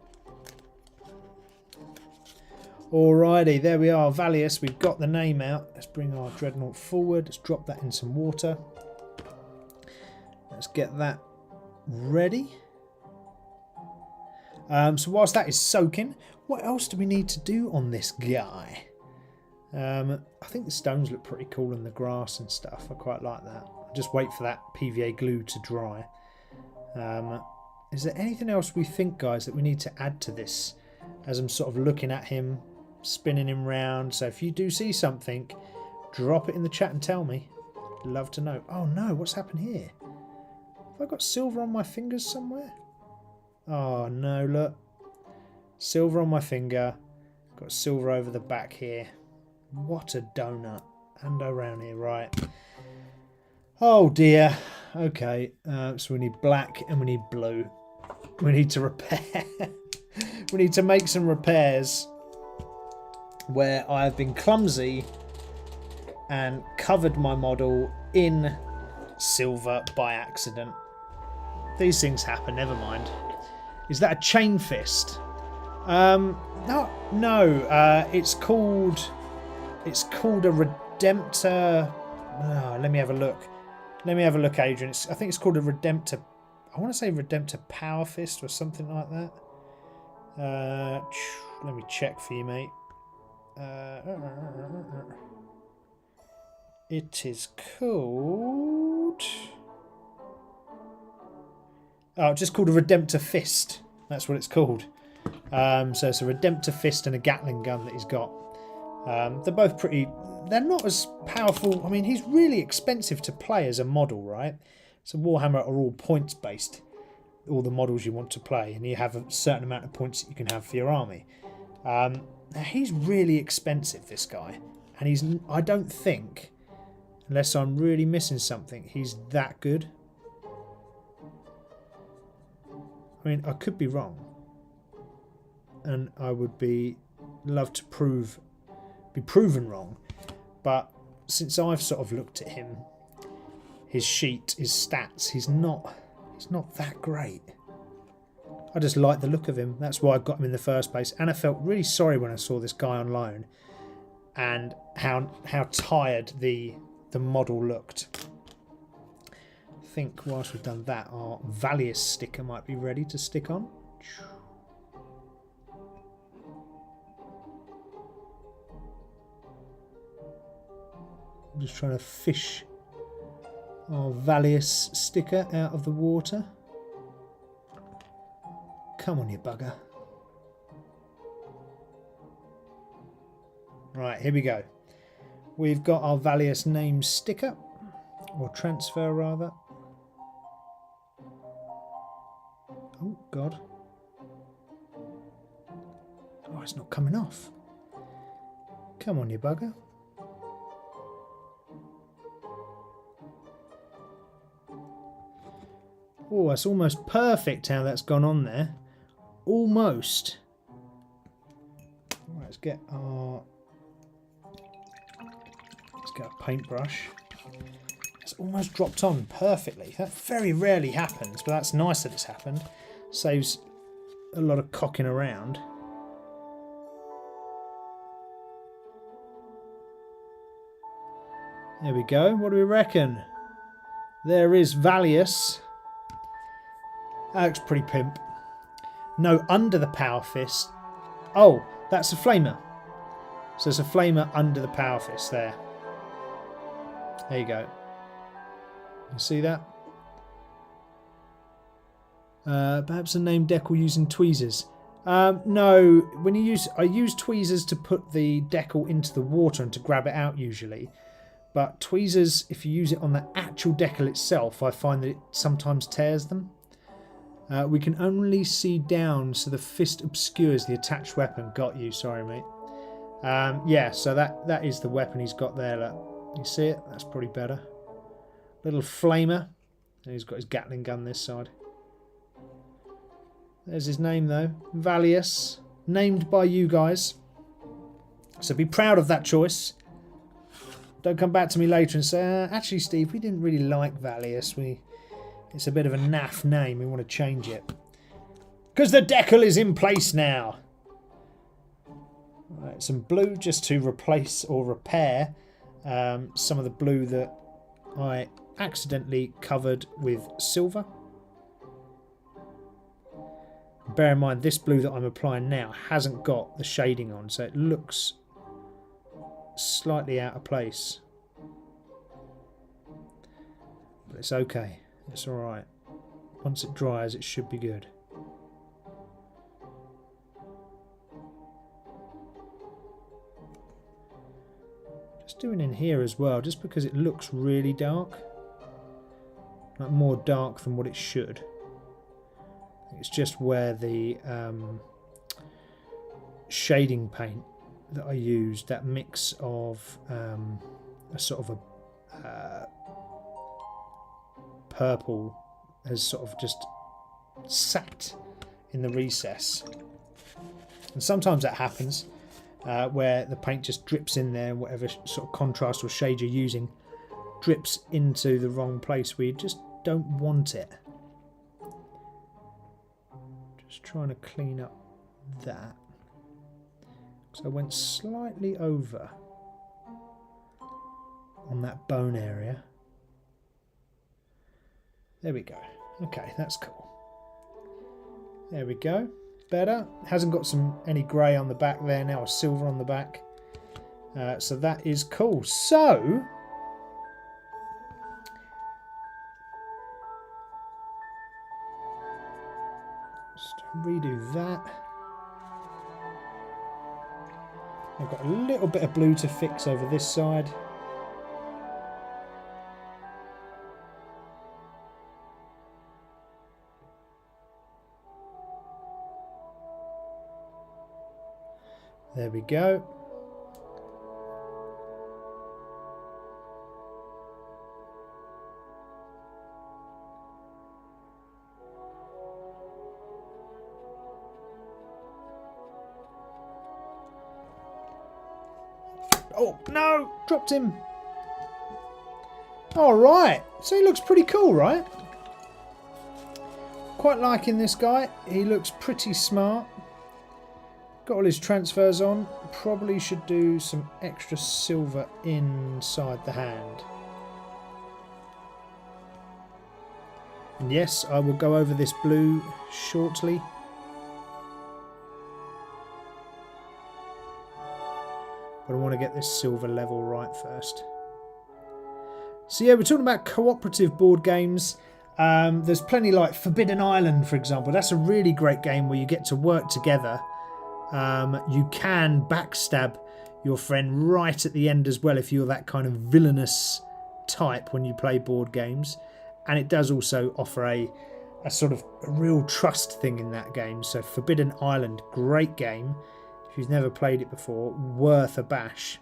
S2: Alrighty, there we are, Valius. We've got the name out. Let's bring our dreadnought forward. Let's drop that in some water. Let's get that ready. So whilst that is soaking, what else do we need to do on this guy? I think the stones look pretty cool in the grass and stuff. I quite like that. I'll just wait for that PVA glue to dry. Is there anything else we think, guys, that we need to add to this as I'm sort of looking at him, spinning him round? So if you do see something, drop it in the chat and tell me. Love to know. Oh no, what's happened here? Have I got silver on my fingers somewhere? Oh no, look. Silver on my finger. Got silver over the back here. What a donut. And around here, right. Oh dear. Okay, so we need black and we need blue. We need to repair. We need to make some repairs where I have been clumsy and covered my model in silver by accident. These things happen, never mind. Is that a chain fist? No, it's called a Redemptor. Oh, let me have a look. Let me have a look, Adrian. I think it's called a Redemptor. I want to say Redemptor Power Fist or something like that. Let me check for you, mate. It is called... Oh, just called a Redemptor Fist. That's what it's called. So it's a Redemptor Fist and a Gatling gun that he's got. They're both pretty... They're not as powerful. I mean, he's really expensive to play as a model, right? So Warhammer are all points based, all the models you want to play, and you have a certain amount of points that you can have for your army. Now he's really expensive, this guy, and I don't think, unless I'm really missing something, he's that good. I mean, I could be wrong, and I would love to be proven wrong. But since I've sort of looked at him, his sheet, his stats, he's not that great. I just like the look of him. That's why I got him in the first place. And I felt really sorry when I saw this guy on loan and how tired the model looked. I think whilst we've done that, our Valius sticker might be ready to stick on. I'm just trying to fish our Valius sticker out of the water. Come on, you bugger. Right, here we go. We've got our Valius name sticker, or transfer rather. Oh, God. Oh, it's not coming off. Come on, you bugger. Oh, that's almost perfect how that's gone on there. Almost. Right, let's get our paintbrush. It's almost dropped on perfectly. That very rarely happens, but that's nice that it's happened. Saves a lot of cocking around. There we go. What do we reckon? There is Valius. That looks pretty pimp. No, under the power fist. Oh, that's a flamer. So there's a flamer under the power fist there. There you go. You see that? Perhaps a name decal using tweezers. No, when you use, I use tweezers to put the decal into the water and to grab it out usually. But tweezers, if you use it on the actual decal itself, I find that it sometimes tears them. We can only see down, so the fist obscures the attached weapon. Got you, sorry mate. Yeah, so that is the weapon he's got there. Look. You see it? That's probably better. Little flamer. And he's got his Gatling gun this side. There's his name though. Valius. Named by you guys. So be proud of that choice. Don't come back to me later and say, actually Steve, we didn't really like Valius. It's a bit of a naff name. We want to change it. Because the decal is in place now. Right, some blue just to replace or repair some of the blue that I accidentally covered with silver. Bear in mind, this blue that I'm applying now hasn't got the shading on, so it looks slightly out of place. But it's okay. It's alright. Once it dries, it should be good. Just doing in here as well, just because it looks really dark. Like more dark than what it should. It's just where the shading paint that I used, that mix of a sort of a purple, has sort of just sat in the recess. And sometimes that happens where the paint just drips in there, and whatever sort of contrast or shade you're using drips into the wrong place where you just don't want it. Just trying to clean up that. So I went slightly over on that bone area. There we go. Okay, that's cool. There we go. Better. Hasn't got any grey on the back there now, or silver on the back. So that is cool. So just redo that. I've got a little bit of blue to fix over this side. There we go. Oh, no! Dropped him. Alright, so he looks pretty cool, right? Quite liking this guy. He looks pretty smart. Got all his transfers on. Probably should do some extra silver inside the hand. And yes, I will go over this blue shortly. But I want to get this silver level right first. So yeah, we're talking about cooperative board games. There's plenty like Forbidden Island, for example. That's a really great game where you get to work together. You can backstab your friend right at the end as well if you're that kind of villainous type when you play board games. And it does also offer a sort of a real trust thing in that game. So Forbidden Island, great game. If you've never played it before, worth a bash.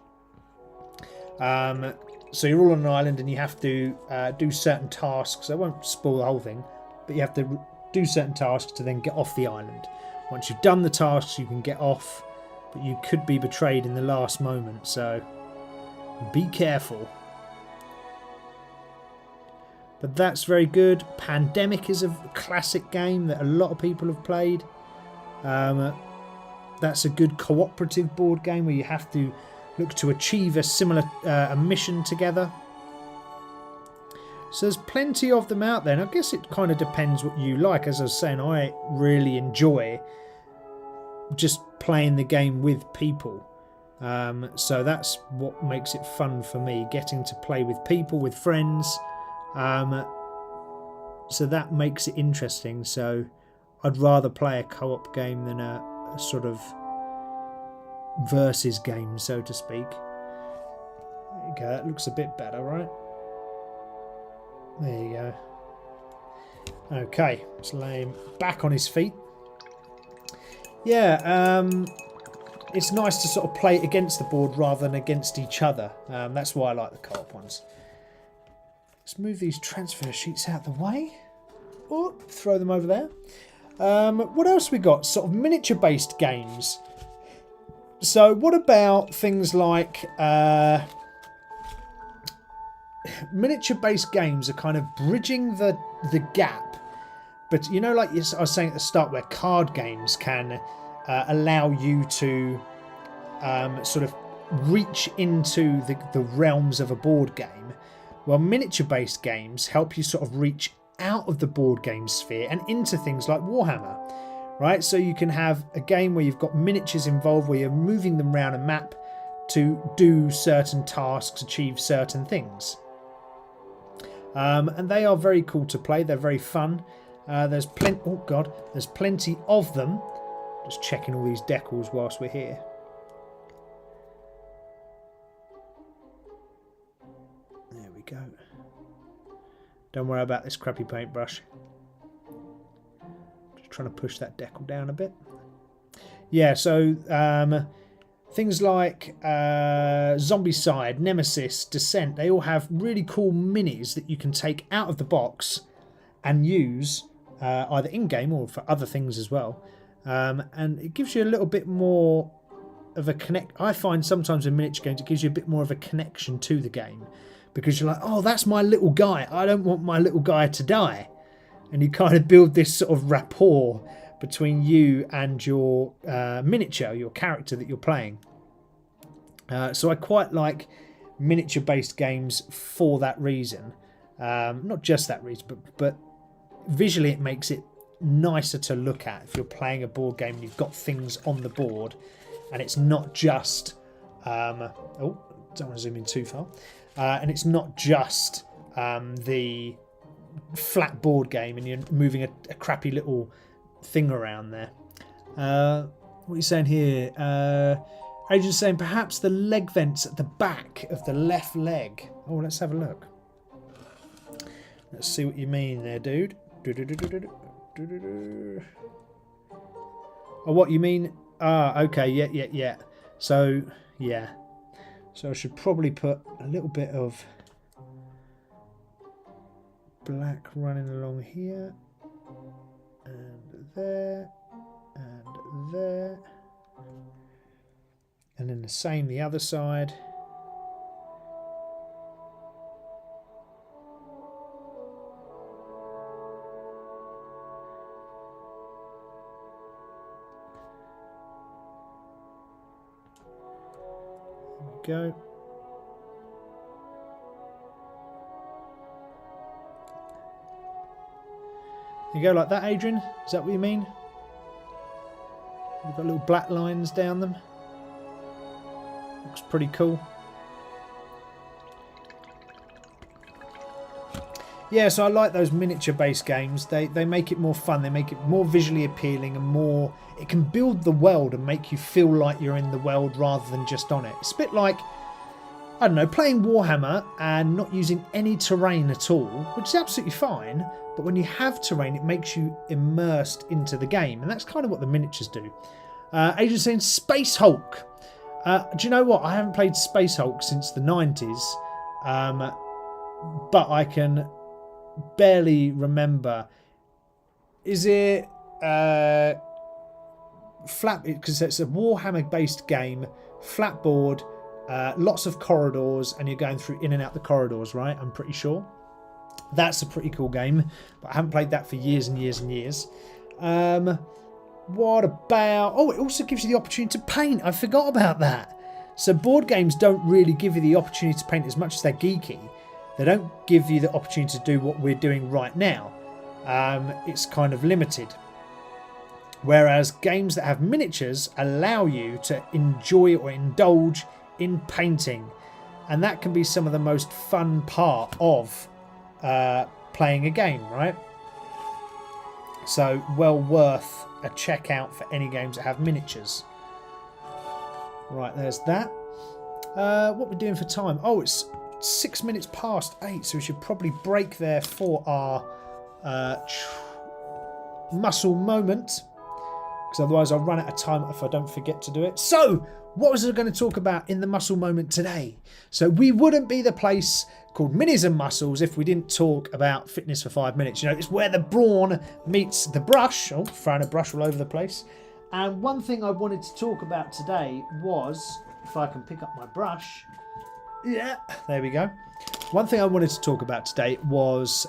S2: So you're all on an island and you have to do certain tasks. I won't spoil the whole thing, but you have to do certain tasks to then get off the island. Once you've done the tasks, you can get off, but you could be betrayed in the last moment, so be careful. But that's very good. Pandemic is a classic game that a lot of people have played. That's a good cooperative board game where you have to look to achieve a similar a mission together. So there's plenty of them out there, and I guess it kind of depends what you like. As I was saying, I really enjoy just playing the game with people. So that's what makes it fun for me, getting to play with people, with friends. So that makes it interesting. So I'd rather play a co-op game than a sort of versus game, so to speak. There you go, that looks a bit better, right? There you go. Okay, let's lay him back on his feet. Yeah, it's nice to sort of play against the board rather than against each other. That's why I like the co-op ones. Let's move these transfer sheets out the way. Oh, throw them over there. What else we got? Sort of miniature-based games. So what about things like... miniature-based games are kind of bridging the gap. But, you know, like I was saying at the start, where card games can allow you to sort of reach into the realms of a board game. Well, miniature-based games help you sort of reach out of the board game sphere and into things like Warhammer, right? So you can have a game where you've got miniatures involved, where you're moving them around a map to do certain tasks, achieve certain things. And they are very cool to play. They're very fun. There's plenty. Oh God, there's plenty of them. Just checking all these decals whilst we're here. There we go. Don't worry about this crappy paintbrush. Just trying to push that decal down a bit. Yeah, so things like Zombicide, Nemesis, Descent, they all have really cool minis that you can take out of the box and use either in-game or for other things as well. And it gives you a little bit more of a connect. I find sometimes in miniature games it gives you a bit more of a connection to the game, because you're like, oh, that's my little guy. I don't want my little guy to die. And you kind of build this sort of rapport between you and your miniature, your character that you're playing. So I quite like miniature-based games for that reason. Not just that reason, but visually it makes it nicer to look at if you're playing a board game and you've got things on the board and it's not just... oh, don't want to zoom in too far. And it's not just the flat board game and you're moving a crappy little thing around there. What are you saying here? Agent's saying perhaps the leg vents at the back of the left leg. Oh, let's have a look. Let's see what you mean there, dude. Oh, what you mean? Ah, okay, yeah. So, yeah. So I should probably put a little bit of black running along here. And there. And there. And then the same the other side. There we go. You go like that, Adrian? Is that what you mean? You've got little black lines down them. Looks pretty cool. Yeah, so I like those miniature-based games. They make it more fun. They make it more visually appealing and more... It can build the world and make you feel like you're in the world rather than just on it. It's a bit like, I don't know, playing Warhammer and not using any terrain at all, which is absolutely fine. But when you have terrain, it makes you immersed into the game. And that's kind of what the miniatures do. Adrian's saying Space Hulk. Do you know what? I haven't played Space Hulk since the 90s. But I can barely remember. Is it flat? Because it's a Warhammer based game, flat board, lots of corridors, and you're going through in and out the corridors, right? I'm pretty sure. That's a pretty cool game, but I haven't played that for years and years and years. What about... Oh, it also gives you the opportunity to paint. I forgot about that. So board games don't really give you the opportunity to paint as much as they're geeky. They don't give you the opportunity to do what we're doing right now. It's kind of limited. Whereas games that have miniatures allow you to enjoy or indulge in painting. And that can be some of the most fun part of playing a game, right? So well worth a check out for any games that have miniatures. Right, there's that. What we're doing for time? Oh, it's 6 minutes past 8, so we should probably break there for our muscle moment, because otherwise I'll run out of time if I don't forget to do it. So, what was I going to talk about in the muscle moment today? So, we wouldn't be the place called Minis-N-Muscles if we didn't talk about fitness for 5 minutes. You know, it's where the brawn meets the brush. Oh, throwing a brush all over the place. And one thing I wanted to talk about today was, if I can pick up my brush. Yeah, there we go. One thing I wanted to talk about today was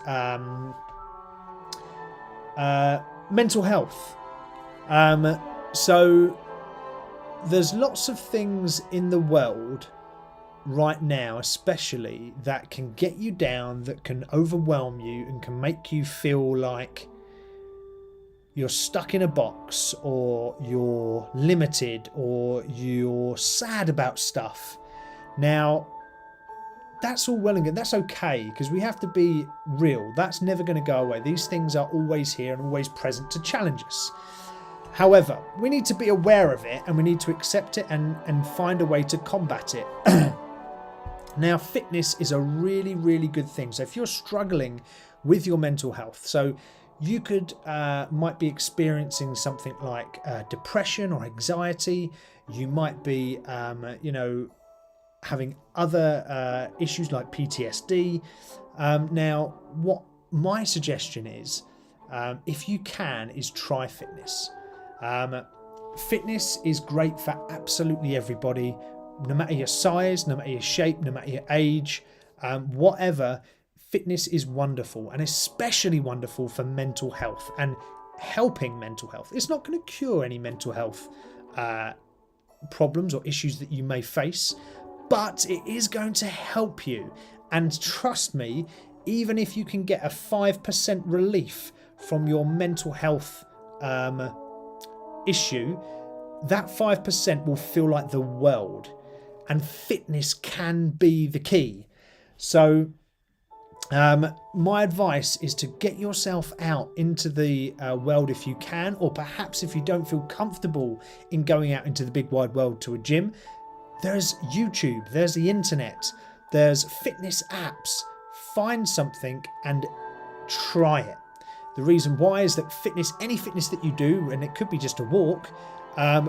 S2: mental health. So there's lots of things in the world right now, especially, that can get you down, that can overwhelm you and can make you feel like you're stuck in a box, or you're limited, or you're sad about stuff. Now, that's all well and good. That's okay, because we have to be real. That's never going to go away. These things are always here and always present to challenge us. However, we need to be aware of it, and we need to accept it and find a way to combat it. Now, fitness is a really, really good thing. So if you're struggling with your mental health, so you could might be experiencing something like depression or anxiety. You might be, having other issues like PTSD. Now, what my suggestion is, if you can, is try fitness. Fitness is great for absolutely everybody, no matter your size, no matter your shape, no matter your age, whatever. Fitness is wonderful, and especially wonderful for mental health and helping mental health. It's not going to cure any mental health problems or issues that you may face, but it is going to help you. And trust me, even if you can get a 5% relief from your mental health issue, that 5% will feel like the world. And fitness can be the key. So my advice is to get yourself out into the world if you can, or perhaps if you don't feel comfortable in going out into the big wide world to a gym, there's YouTube, there's the internet, there's fitness apps. Find something and try it. The reason why is that fitness, any fitness that you do, and it could be just a walk,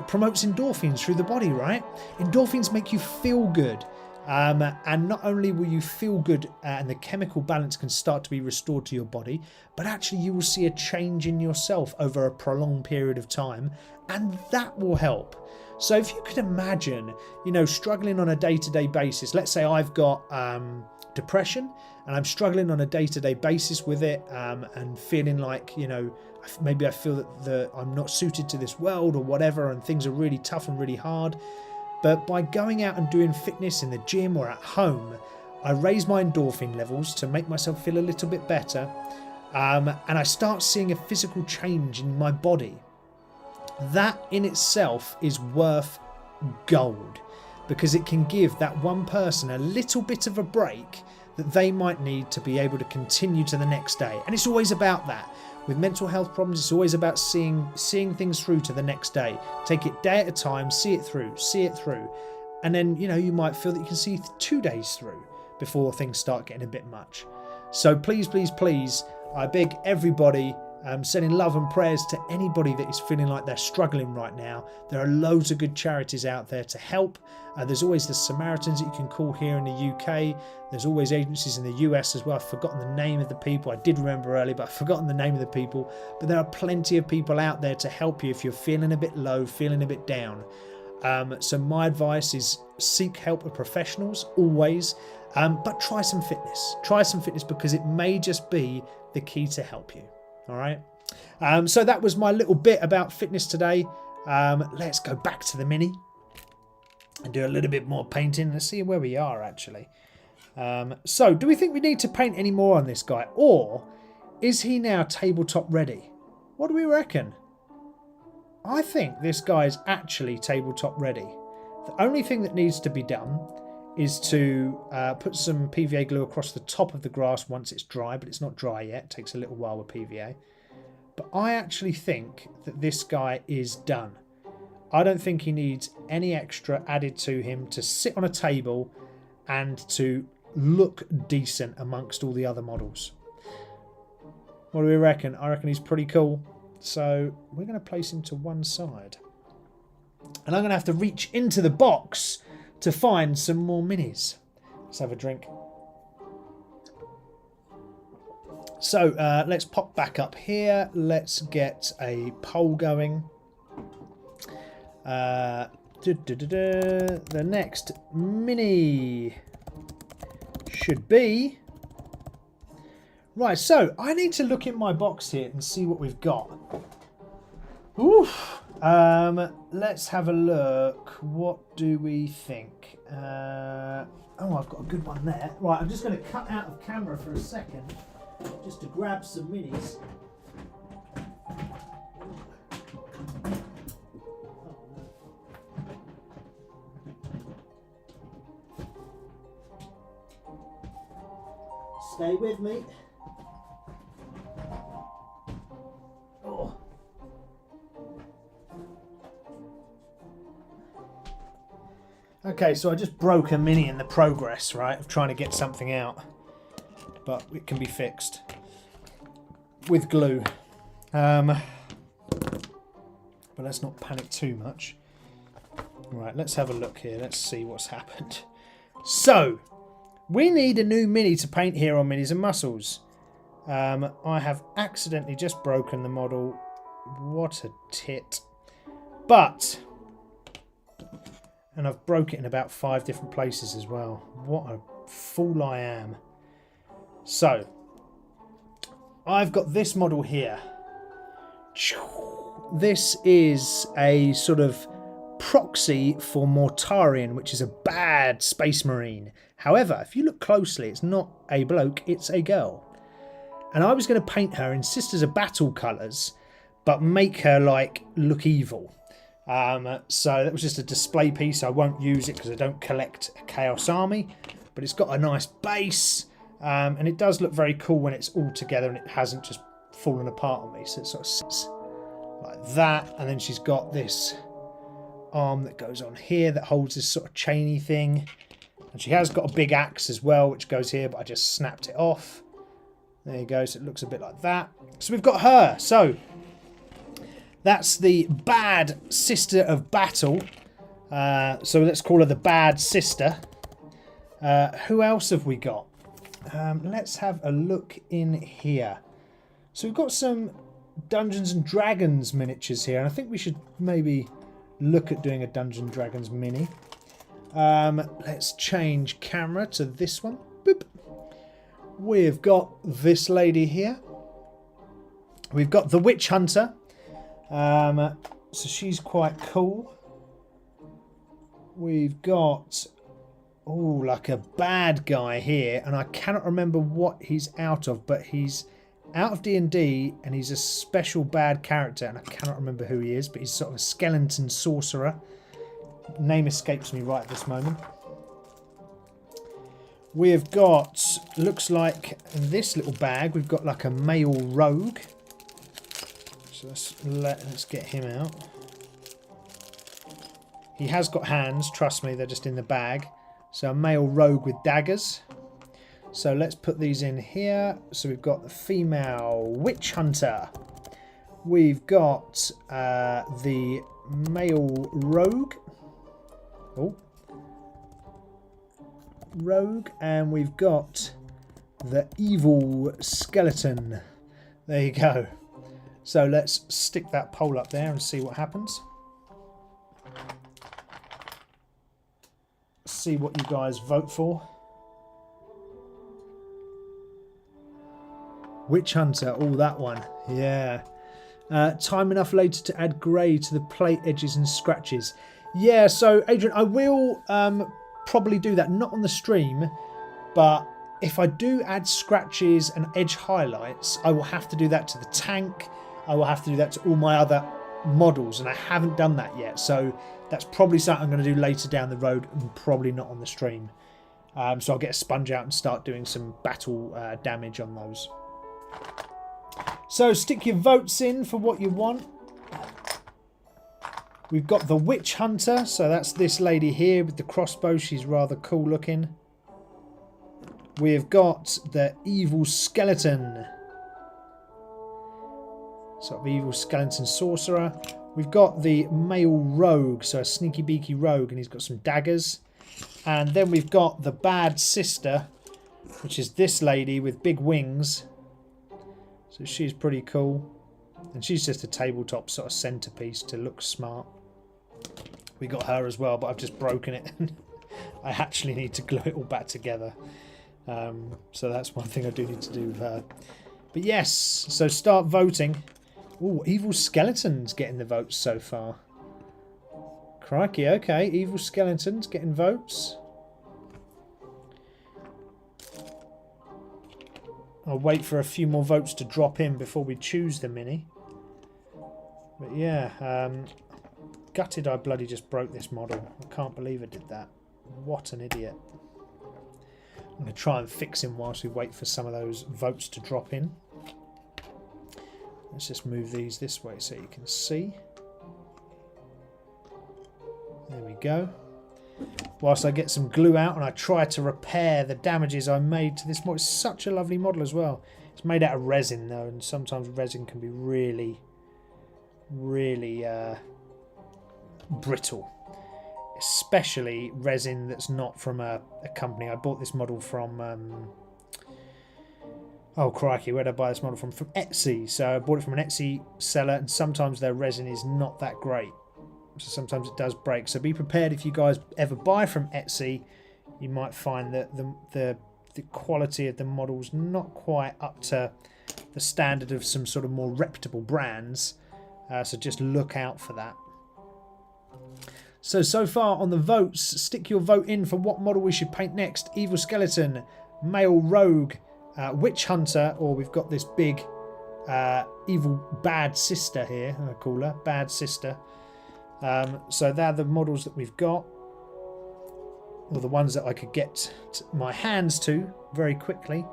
S2: promotes endorphins through the body, right? Endorphins make you feel good. And not only will you feel good and the chemical balance can start to be restored to your body, but actually you will see a change in yourself over a prolonged period of time, and that will help. So if you could imagine, struggling on a day-to-day basis, let's say I've got depression and I'm struggling on a day-to-day basis with it, and feeling like, maybe I feel that I'm not suited to this world or whatever, and things are really tough and really hard. But by going out and doing fitness in the gym or at home, I raise my endorphin levels to make myself feel a little bit better. And I start seeing a physical change in my body. That in itself is worth gold, because it can give that one person a little bit of a break that they might need to be able to continue to the next day. And it's always about that. With mental health problems, it's always about seeing things through to the next day. Take it day at a time, see it through. And then, you might feel that you can see 2 days through before things start getting a bit much. So please, I beg everybody, sending love and prayers to anybody that is feeling like they're struggling right now. There are loads of good charities out there to help. There's always the Samaritans that you can call here in the UK. There's always agencies in the US as well. I've forgotten the name of the people. I did remember earlier, but I've forgotten the name of the people. But there are plenty of people out there to help you if you're feeling a bit low, feeling a bit down. So my advice is seek help with professionals always, but try some fitness. Try some fitness, because it may just be the key to help you. All right. So that was my little bit about fitness today. Let's go back to the Mini and do a little bit more painting. Let's see where we are actually. So, do we think we need to paint any more on this guy? Or is he now tabletop ready? What do we reckon? I think this guy is actually tabletop ready. The only thing that needs to be done is to put some PVA glue across the top of the grass once it's dry, but it's not dry yet. It takes a little while with PVA. But I actually think that this guy is done. I don't think he needs any extra added to him to sit on a table and to look decent amongst all the other models. What do we reckon? I reckon he's pretty cool. So we're going to place him to one side. And I'm going to have to reach into the box to find some more minis. Let's have a drink. So let's pop back up here. Let's get a poll going. The next mini should be... Right, so I need to look in my box here and see what we've got. Oof. Let's have a look. What do we think? Oh, I've got a good one there. Right, I'm just going to cut out of camera for a second just to grab some minis. Stay with me. Oh. Okay, so I just broke a mini in the progress, right, of trying to get something out. But it can be fixed with glue. But let's not panic too much. Right, let's have a look here. Let's see what's happened. So, we need a new mini to paint here on Minis-N-Muscles. I have accidentally just broken the model. What a tit. But, and I've broke it in about 5 different places as well. What a fool I am. So, I've got this model here. This is a sort of proxy for Mortarian, which is a bad space marine. However, if you look closely, it's not a bloke, it's a girl. And I was going to paint her in Sisters of Battle colours, but make her like look evil. So that was just a display piece. I won't use it because I don't collect a Chaos Army, but it's got a nice base, and it does look very cool when it's all together and it hasn't just fallen apart on me. So it sort of sits like that, and then she's got this arm that goes on here that holds this sort of chainy thing, and she has got a big axe as well which goes here, but I just snapped it off. There you go, so it looks a bit like that. So we've got her. So that's the bad Sister of Battle. So let's call her the bad sister. Who else have we got? Let's have a look in here. So we've got some Dungeons and Dragons miniatures here, and I think we should maybe look at doing a Dungeons and Dragons mini. Let's change camera to this one. Boop. We've got this lady here. We've got the Witch Hunter. So she's quite cool. We've got, oh, like a bad guy here, and I cannot remember what he's out of, but he's out of D&D, and he's a special bad character, and I cannot remember who he is, but he's sort of a skeleton sorcerer. Name escapes me right at this moment. We've got, looks like in this little bag, we've got like a male rogue. So let's get him out. He has got hands, trust me, they're just in the bag. So a male rogue with daggers. So let's put these in here. So we've got the female witch hunter. We've got the male rogue. Oh. Rogue. And we've got the evil skeleton. There you go. So let's stick that poll up there and see what happens. See what you guys vote for. Witch Hunter, oh, that one, yeah. Time enough later to add grey to the plate edges and scratches. Yeah, so Adrian, I will probably do that, not on the stream, But if I do add scratches and edge highlights, I will have to do that to the tank. I will have to do that to all my other models, and I haven't done that yet. So that's probably something I'm going to do later down the road, and probably not on the stream. So I'll get a sponge out and start doing some battle damage on those. So stick your votes in for what you want. We've got the Witch Hunter, so that's this lady here with the crossbow. She's rather cool looking. We've got the Evil Skeleton. Sort of Evil Skeleton Sorcerer. We've got the Male Rogue, so a sneaky beaky rogue, and he's got some daggers. And then we've got the Bad Sister, which is this lady with big wings. So she's pretty cool. And she's just a tabletop sort of centerpiece to look smart. We got her as well, but I've just broken it. I actually need to glue it all back together. So that's one thing I do need to do with her. But yes, so start voting. Oh, Evil Skeleton's getting the votes so far. Crikey, okay. Evil Skeleton's getting votes. I'll wait for a few more votes to drop in before we choose the mini. But yeah, gutted I bloody just broke this model. I can't believe I did that. What an idiot. I'm going to try and fix him whilst we wait for some of those votes to drop in. Let's just move these this way so you can see. There we go. Whilst I get some glue out and I try to repair the damages I made to this model. It's such a lovely model as well. It's made out of resin though, and sometimes resin can be really brittle. Especially resin that's not from a company. I bought this model from... oh crikey, where did I buy this model from? From Etsy. So I bought it from an Etsy seller, and sometimes their resin is not that great. So sometimes it does break. So be prepared if you guys ever buy from Etsy. You might find that the quality of the model's not quite up to the standard of some sort of more reputable brands. So just look out for that. So far on the votes, stick your vote in for what model we should paint next. Evil Skeleton, Male Rogue, Witch Hunter, or we've got this big evil Bad Sister here, I call her, Bad Sister. So they're the models that we've got, or the ones that I could get my hands to very quickly.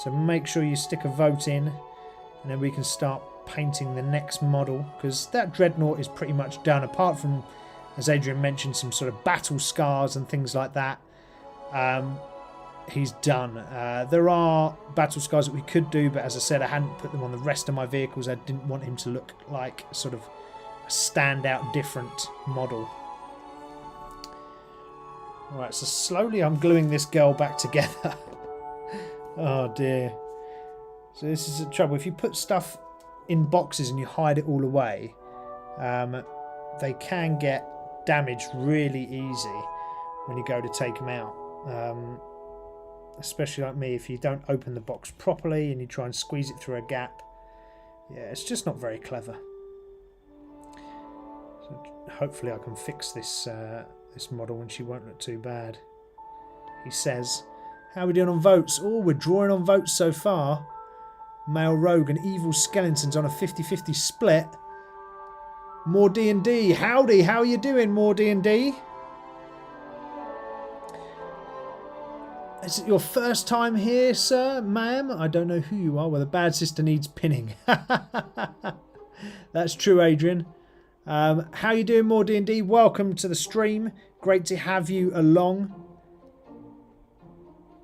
S2: So make sure you stick a vote in, and then we can start painting the next model, because that Dreadnought is pretty much done, apart from, as Adrian mentioned, some sort of battle scars and things like that. He's done. There are battle scars that we could do, but as I said, I hadn't put them on the rest of my vehicles. I didn't want him to look like sort of a standout different model. Alright, so slowly I'm gluing this girl back together. Oh dear. So this is the trouble. If you put stuff in boxes and you hide it all away, they can get damaged really easy when you go to take them out. Especially like me, if you don't open the box properly and you try and squeeze it through a gap. Yeah, it's just not very clever. So hopefully I can fix this this model and she won't look too bad. He says, how are we doing on votes? Oh, we're drawing on votes so far. Male Rogue and Evil Skeletons on a 50-50 split. More D&D. Howdy, how are you doing, More D&D? Is it your first time here, sir, ma'am? I don't know who you are. Well, the Bad Sister needs pinning. That's true, Adrian. How you doing, More D&D? Welcome to the stream. Great to have you along.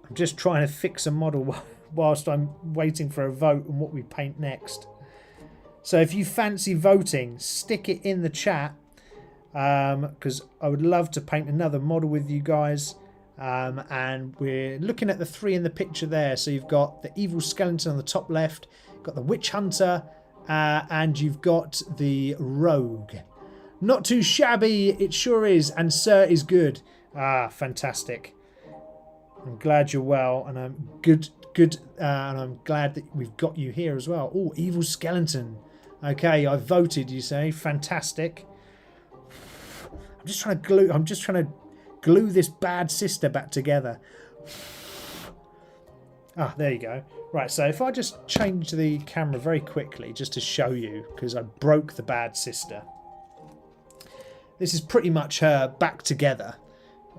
S2: I'm just trying to fix a model whilst I'm waiting for a vote on what we paint next. So if you fancy voting, stick it in the chat, because I would love to paint another model with you guys. And we're looking at the three in the picture there. So you've got the Evil Skeleton on the top left, you've got the Witch Hunter, and you've got the Rogue. Not too shabby, it sure is, and Sir is good. Ah, fantastic. I'm glad you're well, and I'm good, and I'm glad that we've got you here as well. Oh, Evil Skeleton. Okay, I voted, you say. Fantastic. I'm just trying to glue this bad sister back together. Ah, there you go. Right, so if I just change the camera very quickly just to show you, because I broke the bad sister. This is pretty much her back together.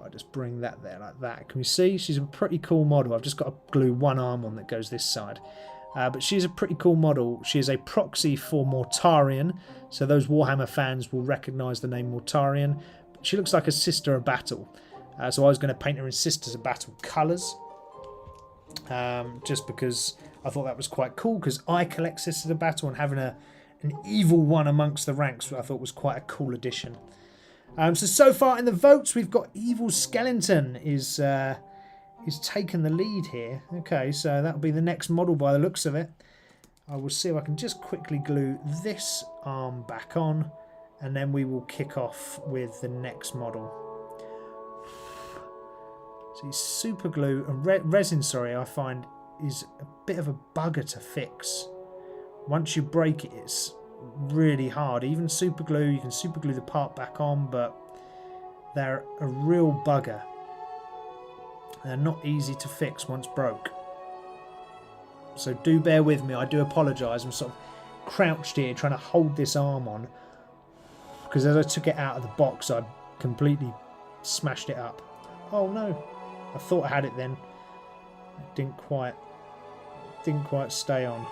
S2: I'll just bring that there like that. Can you see? She's a pretty cool model. I've just got to glue one arm on that goes this side. But she's a pretty cool model. She is a proxy for Mortarion. So those Warhammer fans will recognise the name Mortarion. She looks like a Sister of Battle. So I was going to paint her in Sisters of Battle colours. Just because I thought that was quite cool. Because I collect Sisters of Battle, and having an evil one amongst the ranks I thought was quite a cool addition. So far in the votes, we've got Evil Skeleton is taking the lead here. Okay, so that'll be the next model by the looks of it. I will see if I can just quickly glue this arm back on, and then we will kick off with the next model. So super glue and resin, sorry, I find is a bit of a bugger to fix. Once you break it, it's really hard. Even super glue, you can super glue the part back on, but they're a real bugger. They're not easy to fix once broke. So do bear with me. I do apologise. I'm sort of crouched here trying to hold this arm on, because as I took it out of the box I completely smashed it up. Oh no, I thought I had it then. It didn't quite stay on.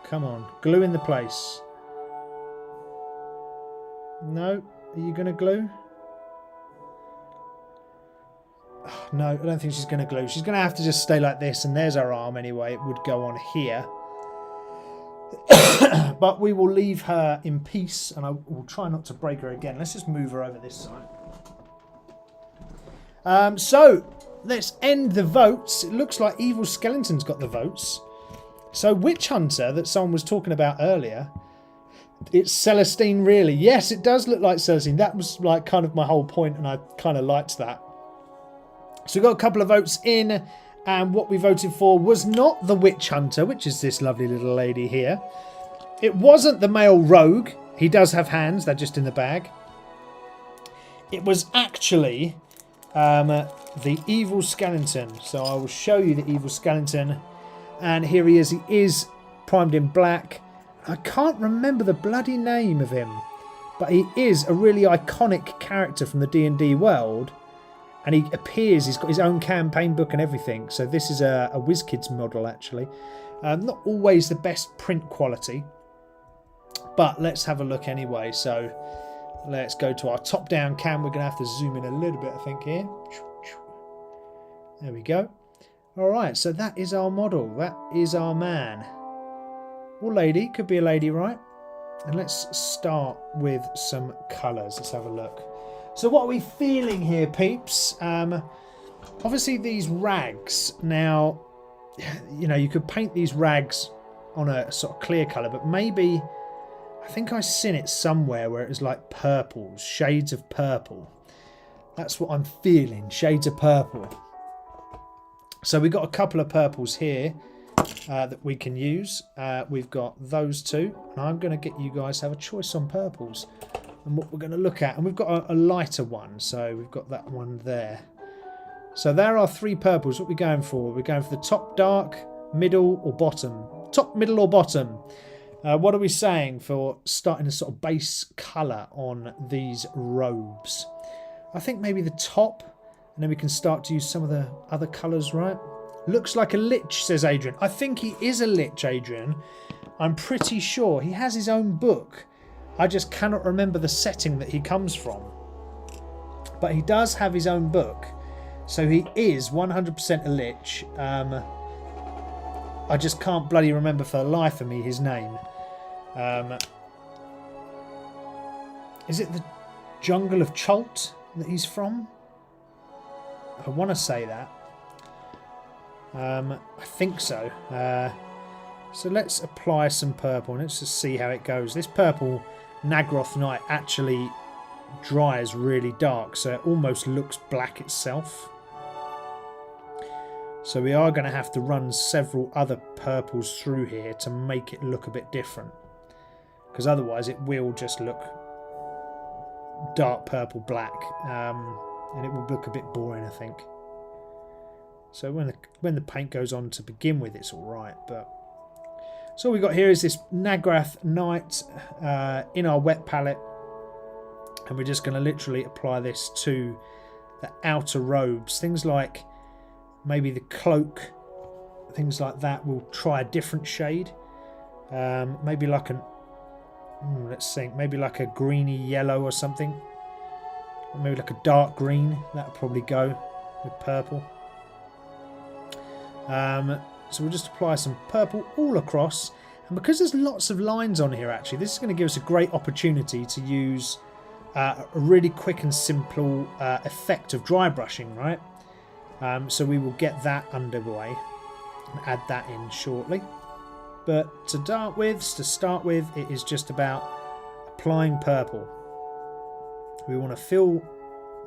S2: Come on, glue in the place. No, are you going to glue? Oh, no, I don't think she's going to glue. She's going to have to just stay like this, and there's her arm anyway. It would go on here. But we will leave her in peace, and I will try not to break her again. Let's just move her over this side. So, let's end the votes. It looks like Evil Skeleton's got the votes. So Witch Hunter that someone was talking about earlier, it's Celestine really. Yes, it does look like Celestine. That was like kind of my whole point, and I kind of liked that. So we got a couple of votes in, and what we voted for was not the Witch Hunter, which is this lovely little lady here. It wasn't the male rogue. He does have hands, they're just in the bag. It was actually the Evil Skeleton. So I will show you the Evil Skeleton. And here he is. He is primed in black. I can't remember the bloody name of him, but he is a really iconic character from the D&D world. And he appears, he's got his own campaign book and everything. So this is a WizKids model, actually. Not always the best print quality, but let's have a look anyway. So let's go to our top-down cam. We're going to have to zoom in a little bit, I think, here. There we go. Alright, so that is our model. That is our man. Or lady. Could be a lady, right? And let's start with some colours. Let's have a look. So what are we feeling here, peeps? Obviously these rags. Now, you know, you could paint these rags on a sort of clear colour, but maybe, I think I've seen it somewhere where it was like purples, shades of purple. That's what I'm feeling, shades of purple. So we've got a couple of purples here that we can use. We've got those two, and I'm going to get you guys to have a choice on purples and what we're going to look at. And we've got a lighter one, so we've got that one there. So there are three purples. What are we going for? We're going for the top dark, middle or bottom. Top, middle or bottom. What are we saying for starting a sort of base colour on these robes? I think maybe the top. And then we can start to use some of the other colours, right? Looks like a lich, says Adrian. I think he is a lich, Adrian. I'm pretty sure. He has his own book. I just cannot remember the setting that he comes from. But he does have his own book. So he is 100% a lich. I just can't bloody remember for the life of me his name. Is it the Jungle of Chult that he's from? I want to say that. I think so. So let's apply some purple and let's just see how it goes. This purple Nagroth Knight actually dries really dark, so it almost looks black itself. So we are going to have to run several other purples through here to make it look a bit different, because otherwise it will just look dark purple black, and it will look a bit boring, I think. So when the paint goes on to begin with, it's all right. But so all we got here is this Nagrath Night in our wet palette, and we're just going to literally apply this to the outer robes. Things like maybe the cloak, things like that. We'll try a different shade. Maybe like an let's think. Maybe like a greeny yellow or something. Or maybe like a dark green. That'll probably go with purple. So we'll just apply some purple all across, and because there's lots of lines on here, actually this is going to give us a great opportunity to use a really quick and simple effect of dry brushing, right? So we will get that underway and add that in shortly. But to start with, it is just about applying purple. We want to fill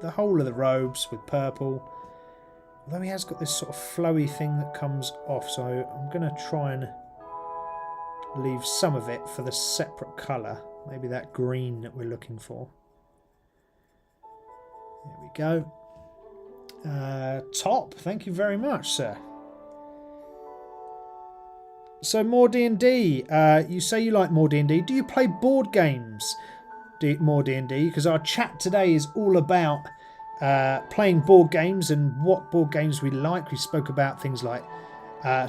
S2: the whole of the robes with purple. Although he has got this sort of flowy thing that comes off, so I'm going to try and leave some of it for the separate colour. Maybe that green that we're looking for. There we go. Top, thank you very much, sir. So more D&D. You say you like more D&D. Do you play board games? More D&D? Because our chat today is all about playing board games and what board games we like. We spoke about things like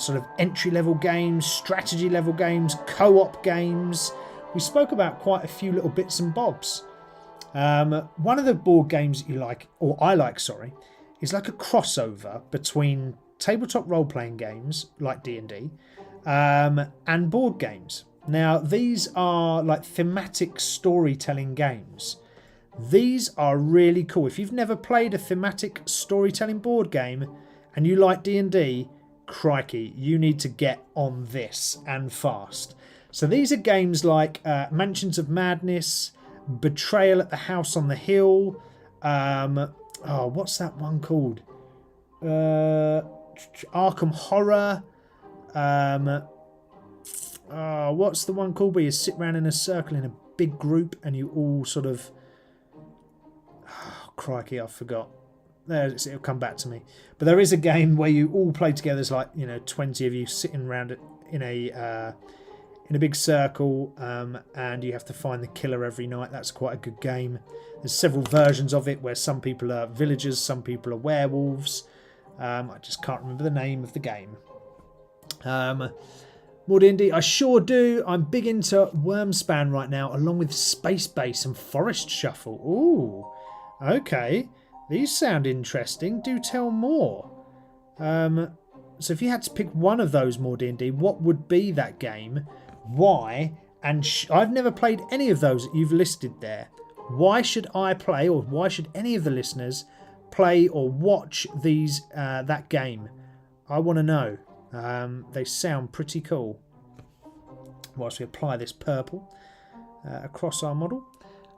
S2: sort of entry-level games, strategy-level games, co-op games. We spoke about quite a few little bits and bobs. One of the board games that you like, or I like, sorry, is like a crossover between tabletop role-playing games like D&D and board games. Now, these are like thematic storytelling games. These are really cool. If you've never played a thematic storytelling board game and you like D&D, crikey, you need to get on this and fast. So these are games like Mansions of Madness, Betrayal at the House on the Hill. What's that one called? Arkham Horror. What's the one called where you sit around in a circle in a big group and you all sort of... crikey, I forgot. It'll come back to me. But there is a game where you all play together. There's like 20 of you sitting around in a big circle, and you have to find the killer every night. That's quite a good game. There's several versions of it where some people are villagers, some people are werewolves. I just can't remember the name of the game. More D&D, I sure do. I'm big into Wormspan right now, along with Space Base and Forest Shuffle. Ooh. Okay, these sound interesting. Do tell more. So if you had to pick one of those, more D&D, what would be that game? Why? And I've never played any of those that you've listed there. Why should I play, or why should any of the listeners play or watch these that game? I want to know. They sound pretty cool. Whilst we apply this purple across our model.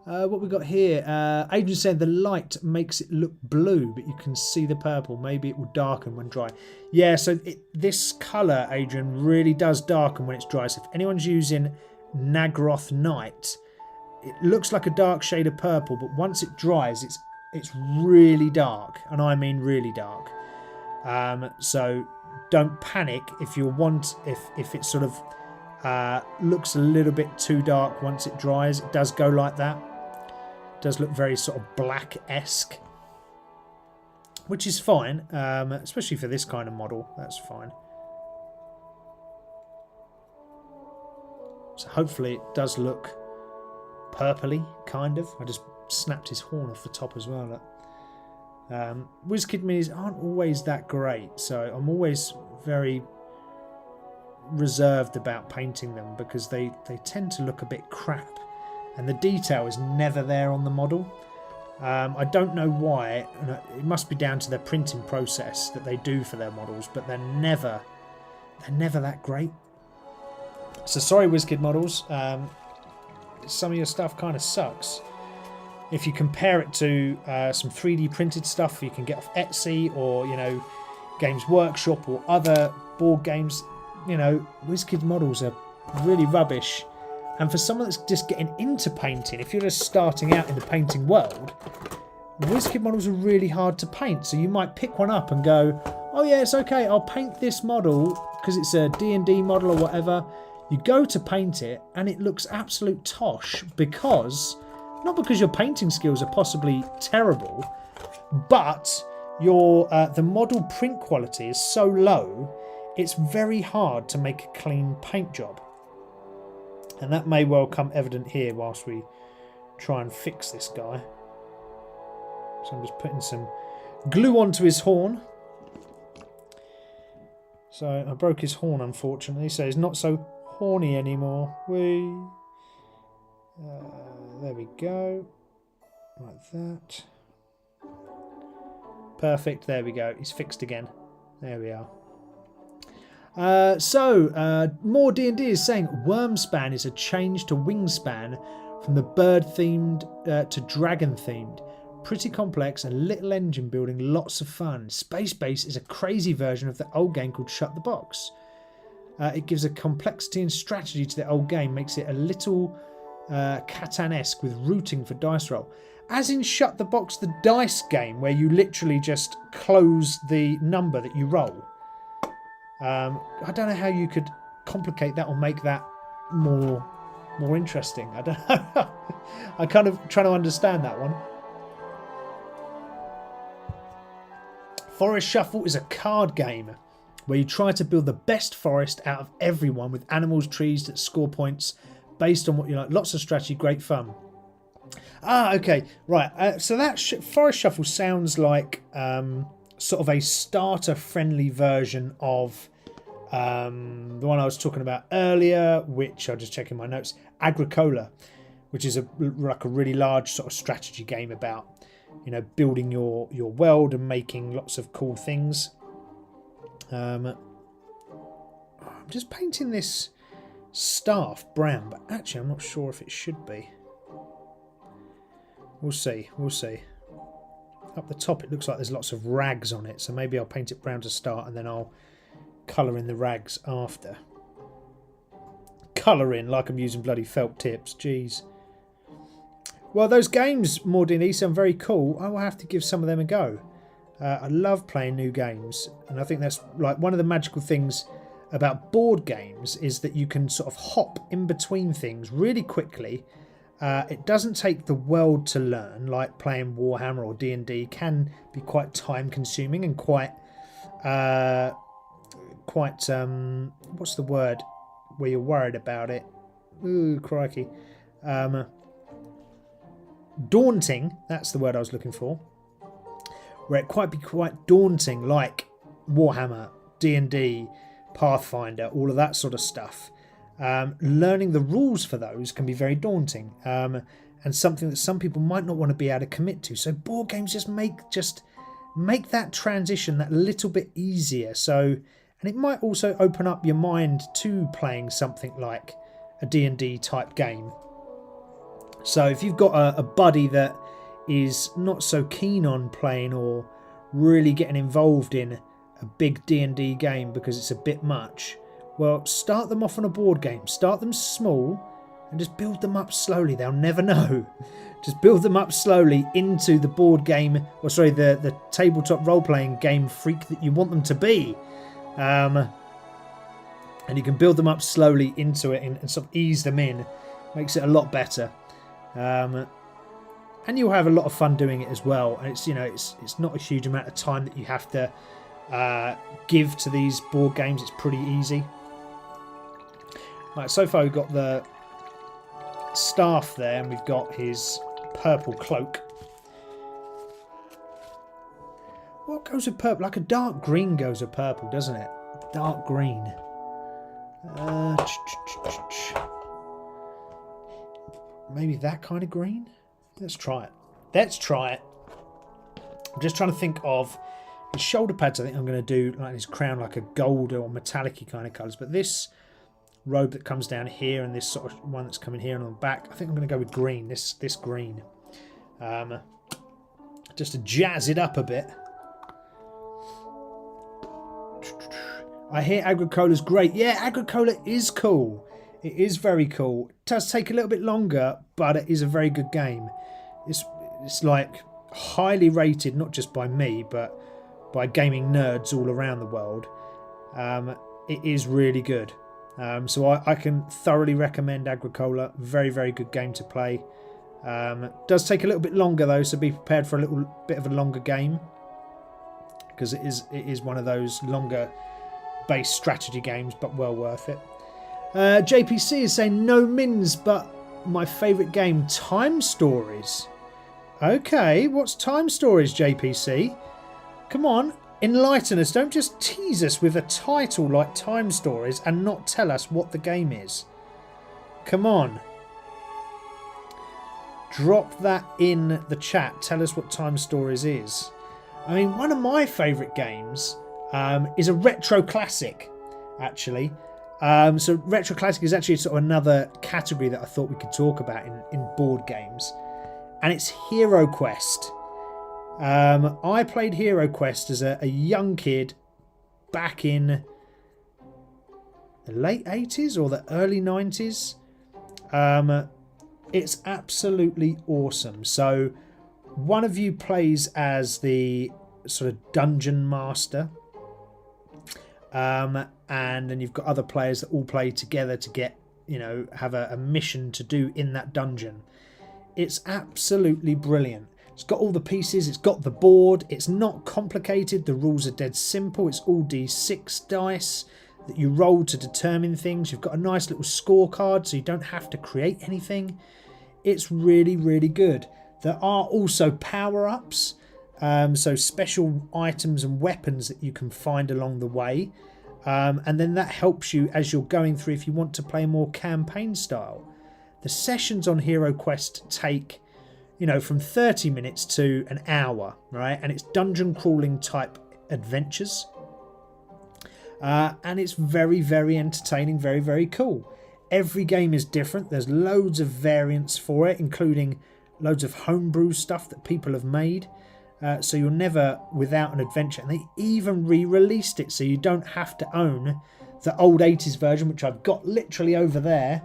S2: What we got here? Adrian said the light makes it look blue, but you can see the purple. Maybe it will darken when dry. Yeah, so this colour, Adrian, really does darken when it's dry. So if anyone's using Nagrath Night, it looks like a dark shade of purple, but once it dries, it's really dark, and I mean really dark. So don't panic if it sort of looks a little bit too dark once it dries. It does go like that. Does look very sort of black-esque, which is fine, especially for this kind of model. That's fine. So hopefully it does look purpley, kind of. I just snapped his horn off the top as well. WizKid Minis aren't always that great, so I'm always very reserved about painting them because they tend to look a bit crap. And the detail is never there on the model. I don't know why. It must be down to their printing process that they do for their models, but they're never that great. So sorry, WizKid models. Some of your stuff kind of sucks. If you compare it to some 3D printed stuff you can get off Etsy or Games Workshop or other board games, WizKid models are really rubbish. And for someone that's just getting into painting, if you're just starting out in the painting world, WizKid models are really hard to paint. So you might pick one up and go, oh yeah, it's okay, I'll paint this model because it's a D&D model or whatever. You go to paint it and it looks absolute tosh because, not because your painting skills are possibly terrible, but the model print quality is so low, it's very hard to make a clean paint job. And that may well come evident here whilst we try and fix this guy. So I'm just putting some glue onto his horn. So I broke his horn, unfortunately, so he's not so horny anymore. There we go. Like that. Perfect, there we go. He's fixed again. There we are. More D&D is saying Wormspan is a change to Wingspan from the bird-themed to dragon-themed. Pretty complex and little engine building, lots of fun. Space Base is a crazy version of the old game called Shut the Box. It gives a complexity and strategy to the old game, makes it a little Catan-esque with routing for dice roll. As in Shut the Box, the dice game where you literally just close the number that you roll. I don't know how you could complicate that or make that more interesting. I don't know. I kind of trying to understand that one. Forest Shuffle is a card game where you try to build the best forest out of everyone with animals, trees that score points based on what you like. Lots of strategy, great fun. Ah, okay, right. So that Forest Shuffle sounds like sort of a starter-friendly version of the one I was talking about earlier, which I'll just check in my notes, Agricola, which is like a really large sort of strategy game about, you know, building your world and making lots of cool things. I'm just painting this staff brown, but actually I'm not sure if it should be. We'll see. Up the top it looks like there's lots of rags on it, so maybe I'll paint it brown to start and then I'll colour in the rags after. Colour in like I'm using bloody felt tips, jeez. Well, those games, more D&D, sound very cool. I will have to give some of them a go. I love playing new games, and I think that's like one of the magical things about board games is that you can sort of hop in between things really quickly. It doesn't take the world to learn, like playing Warhammer or D&D can be quite time consuming and quite what's the word where you're worried about it? Ooh, crikey. Daunting, that's the word I was looking for. Where it quite be quite daunting, like Warhammer, D&D, Pathfinder, all of that sort of stuff. Learning the rules for those can be very daunting, and something that some people might not want to be able to commit to. So board games just make that transition that little bit easier. So, and it might also open up your mind to playing something like a D&D type game. So if you've got a buddy that is not so keen on playing or really getting involved in a big D&D game because it's a bit much, well, start them off on a board game. Start them small and just build them up slowly. They'll never know. Just build them up slowly into the board game, or sorry, the tabletop role-playing game freak that you want them to be. And you can build them up slowly into it and sort of ease them in. Makes it a lot better. And you'll have a lot of fun doing it as well. And it's, you know, it's not a huge amount of time that you have to give to these board games. It's pretty easy. Right, so far we've got the staff there, and we've got his purple cloak. What goes with purple? Like a dark green goes with purple, doesn't it? Dark green. Maybe that kind of green? Let's try it. I'm just trying to think of his shoulder pads. I think I'm going to do like his crown, like a gold or metallic-y kind of colours. But this robe that comes down here and this sort of one that's coming here and on the back, I think I'm going to go with green. This green. Just to jazz it up a bit. I hear Agricola's great. Yeah, Agricola is cool. It is very cool. It does take a little bit longer, but it is a very good game. It's like highly rated, not just by me, but by gaming nerds all around the world. It is really good. So I can thoroughly recommend Agricola. Very, very good game to play. Does take a little bit longer though, so be prepared for a little bit of a longer game, because it is one of those longer based strategy games, but well worth it. JPC is saying no mins, but my favourite game, Time Stories. Okay, what's Time Stories, JPC? Come on, enlighten us. Don't just tease us with a title like Time Stories and not tell us what the game is. Come on. Drop that in the chat. Tell us what Time Stories is. I mean, one of my favourite games is a retro classic, actually. So retro classic is actually sort of another category that I thought we could talk about in board games. And it's Hero Quest. I played Hero Quest as a young kid back in the late 80s or the early 90s. It's absolutely awesome. So one of you plays as the sort of dungeon master. And then you've got other players that all play together to get, have a mission to do in that dungeon. It's absolutely brilliant. It's got all the pieces, it's got the board, it's not complicated, the rules are dead simple, it's all D6 dice that you roll to determine things. You've got a nice little scorecard so you don't have to create anything. It's really, really good. There are also power-ups, so special items and weapons that you can find along the way. And then that helps you as you're going through if you want to play more campaign style. The sessions on Hero Quest take, from 30 minutes to an hour, right? And it's dungeon crawling type adventures. And it's very, very entertaining, very, very cool. Every game is different. There's loads of variants for it, including loads of homebrew stuff that people have made. So you're never without an adventure. And they even re-released it, so you don't have to own the old 80s version, which I've got literally over there.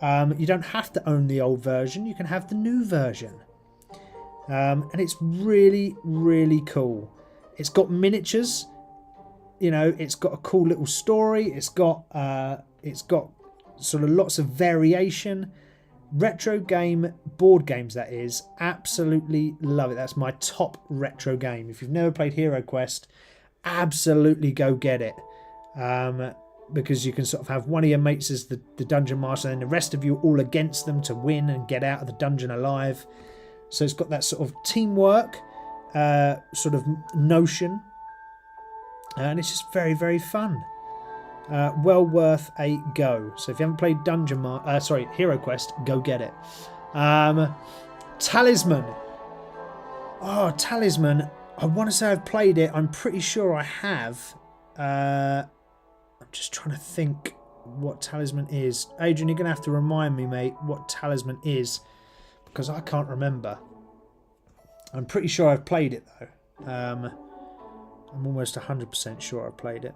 S2: You don't have to own the old version. You can have the new version. And it's really, really cool. It's got miniatures. It's got a cool little story. It's got sort of lots of variation. Retro game, board games, that is. Absolutely love it. That's my top retro game. If you've never played Hero Quest, absolutely go get it. Because you can sort of have one of your mates as the dungeon master and the rest of you all against them to win and get out of the dungeon alive. So it's got that sort of teamwork sort of notion. And it's just very, very fun. Well worth a go. So if you haven't played Hero Quest, go get it. Talisman. Oh, Talisman. I want to say I've played it. I'm pretty sure I have. I'm just trying to think what Talisman is. Adrian, you're going to have to remind me, mate, what Talisman is, because I can't remember. I'm pretty sure I've played it, though. I'm almost 100% sure I've played it.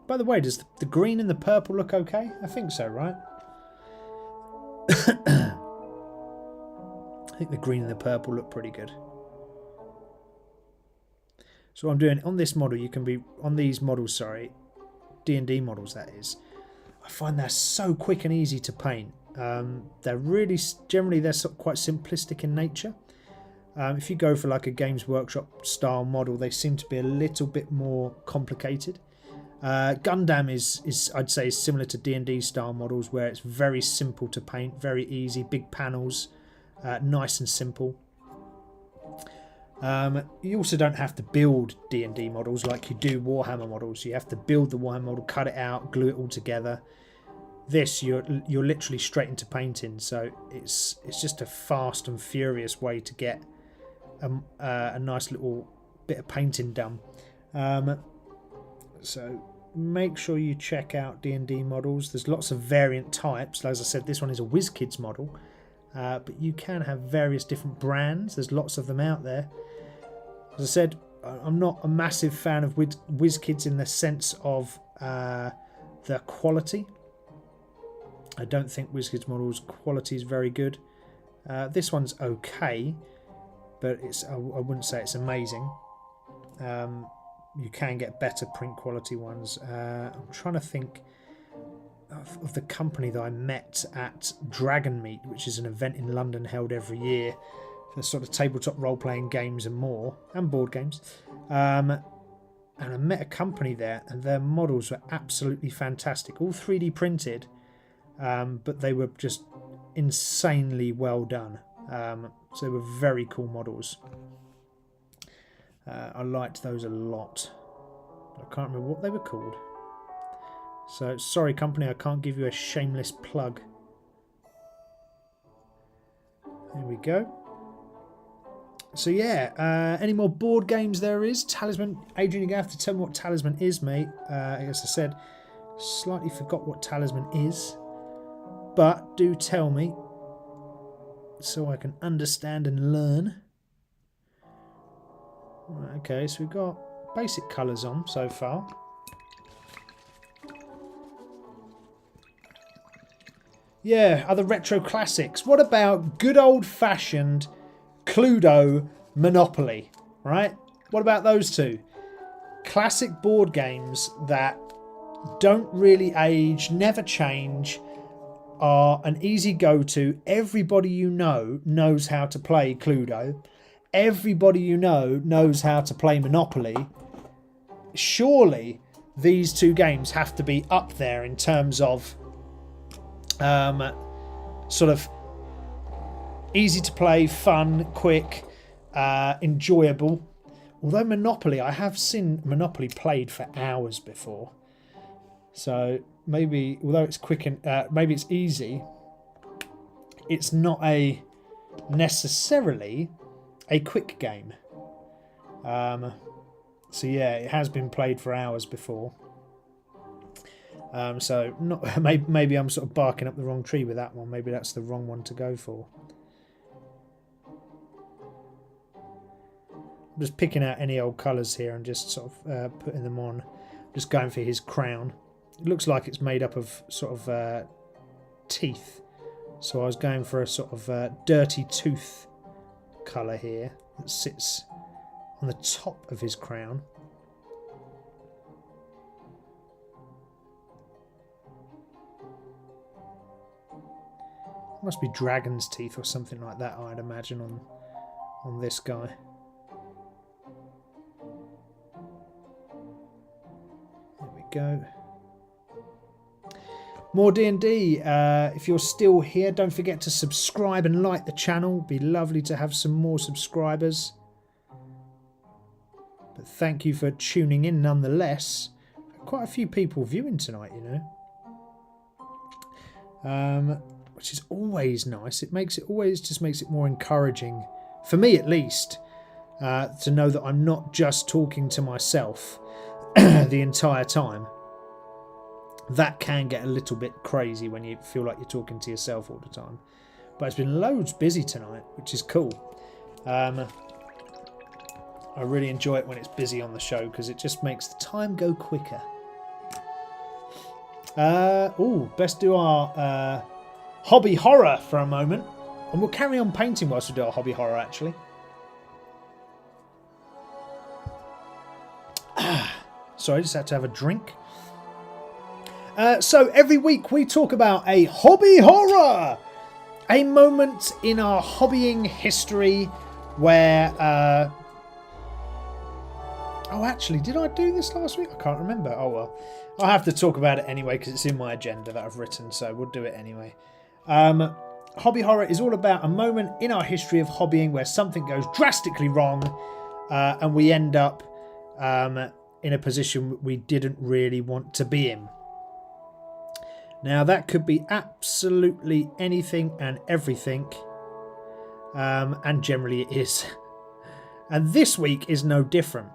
S2: By the way, does the green and the purple look okay? I think so, right? I think the green and the purple look pretty good. So what I'm doing on this model, you can be on these models, sorry, D&D models, that is. I find they're so quick and easy to paint. They're really, generally, they're sort of quite simplistic in nature. If you go for like a Games Workshop style model, they seem to be a little bit more complicated. Gundam is I'd say is similar to D&D style models, where it's very simple to paint, very easy, big panels, nice and simple. You also don't have to build D&D models like you do Warhammer models. You have to build the Warhammer model, cut it out, glue it all together. This you're literally straight into painting, so it's just a fast and furious way to get a nice little bit of painting done. So make sure you check out D&D models. There's lots of variant types. As I said, this one is a WizKids model, but you can have various different brands. There's lots of them out there. As I said, I'm not a massive fan of WizKids in the sense of the quality. I don't think WizKids models quality is very good. This one's okay, but I wouldn't say it's amazing. You can get better print quality ones. I'm trying to think of the company that I met at Dragon Meet, which is an event in London held every year for sort of tabletop role-playing games and more, and board games. And I met a company there, and their models were absolutely fantastic, all 3D printed, but they were just insanely well done. So they were very cool models. I liked those a lot. I can't remember what they were called. So, sorry company, I can't give you a shameless plug. There we go. So yeah, any more board games there is? Talisman. Adrian, you're going to have to tell me what Talisman is, mate. As I said, slightly forgot what Talisman is. But do tell me, so I can understand and learn. Right, okay, so we've got basic colours on so far. Yeah, other retro classics. What about good old-fashioned Cluedo Monopoly, right? What about those two? Classic board games that don't really age, never change, are an easy go-to. Everybody you know knows how to play Cluedo. Everybody you know knows how to play Monopoly. Surely these two games have to be up there in terms of sort of easy to play, fun, quick, enjoyable. Although Monopoly, I have seen Monopoly played for hours before. So maybe, although it's quick and maybe it's easy, it's not necessarily a quick game. So yeah, it has been played for hours before. So maybe I'm sort of barking up the wrong tree with that one. Maybe that's the wrong one to go for. I'm just picking out any old colours here and just sort of putting them on. Just going for his crown. It looks like it's made up of sort of teeth. So I was going for a sort of dirty tooth colour here that sits on the top of his crown. Must be dragon's teeth or something like that, I'd imagine, on this guy. There we go. More D&D. If you're still here, don't forget to subscribe and like the channel. It'd be lovely to have some more subscribers. But thank you for tuning in nonetheless. Quite a few people viewing tonight, you know. Which is always nice. It makes it makes it more encouraging, for me at least, to know that I'm not just talking to myself the entire time. That can get a little bit crazy when you feel like you're talking to yourself all the time. But it's been loads busy tonight, which is cool. I really enjoy it when it's busy on the show because it just makes the time go quicker. Best do our hobby horror for a moment. And we'll carry on painting whilst we do our hobby horror, actually. Sorry, I just had to have a drink. So every week we talk about a hobby horror. A moment in our hobbying history where... Oh, actually, did I do this last week? I can't remember. Oh, well. I'll have to talk about it anyway because it's in my agenda that I've written, so we'll do it anyway. Hobby horror is all about a moment in our history of hobbying where something goes drastically wrong and we end up in a position we didn't really want to be in. Now, that could be absolutely anything and everything, and generally it is. And this week is no different.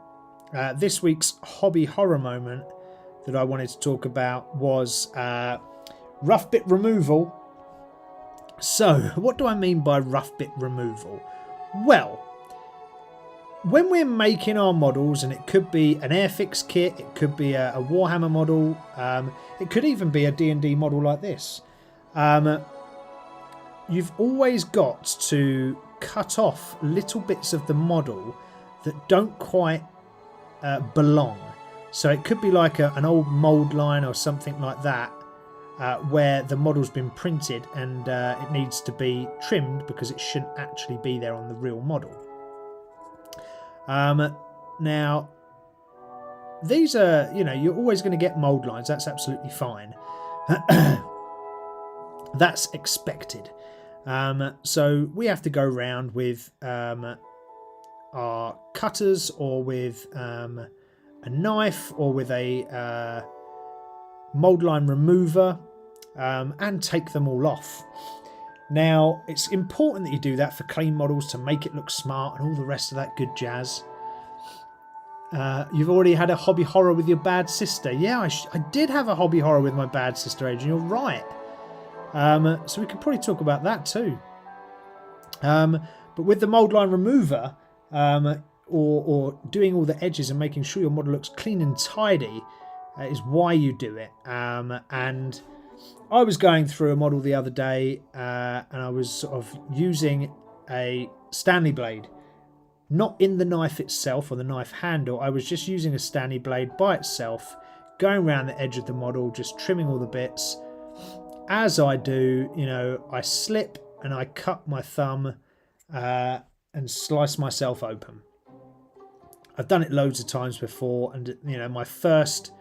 S2: This week's hobby horror moment that I wanted to talk about was rough bit removal. So, what do I mean by rough bit removal? Well, when we're making our models, and it could be an Airfix kit, it could be a Warhammer model, it could even be a D&D model like this. You've always got to cut off little bits of the model that don't quite belong. So it could be like an old mould line or something like that, where the model's been printed and it needs to be trimmed because it shouldn't actually be there on the real model. Now, these are, you're always going to get mould lines. That's absolutely fine. That's expected. So we have to go around with our cutters, or with a knife, or with a mould line remover, and take them all off. Now, it's important that you do that for clean models to make it look smart and all the rest of that good jazz. You've already had a hobby horror with your bad sister. Yeah, I did have a hobby horror with my bad sister, Adrian. You're right. So we could probably talk about that too. But with the mould line remover, or doing all the edges and making sure your model looks clean and tidy, is why you do it. And I was going through a model the other day, and I was sort of using a Stanley blade. Not in the knife itself or the knife handle. I was just using a Stanley blade by itself, going around the edge of the model, just trimming all the bits. As I do, I slip and I cut my thumb and slice myself open. I've done it loads of times before, and my first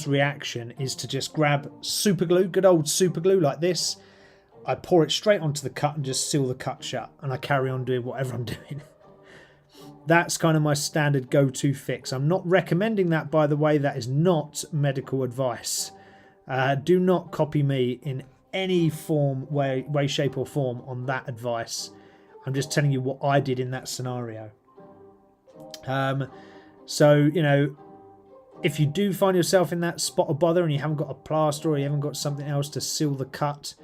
S2: reaction is to just grab super glue, good old super glue like this. I pour it straight onto the cut and just seal the cut shut, and I carry on doing whatever I'm doing. That's kind of my standard go-to fix. I'm not recommending that, by the way. That is not medical advice. Do not copy me in any form, way, shape or form on that advice. I'm just telling you what I did in that scenario. So, if you do find yourself in that spot of bother and you haven't got a plaster or you haven't got something else to seal the cut,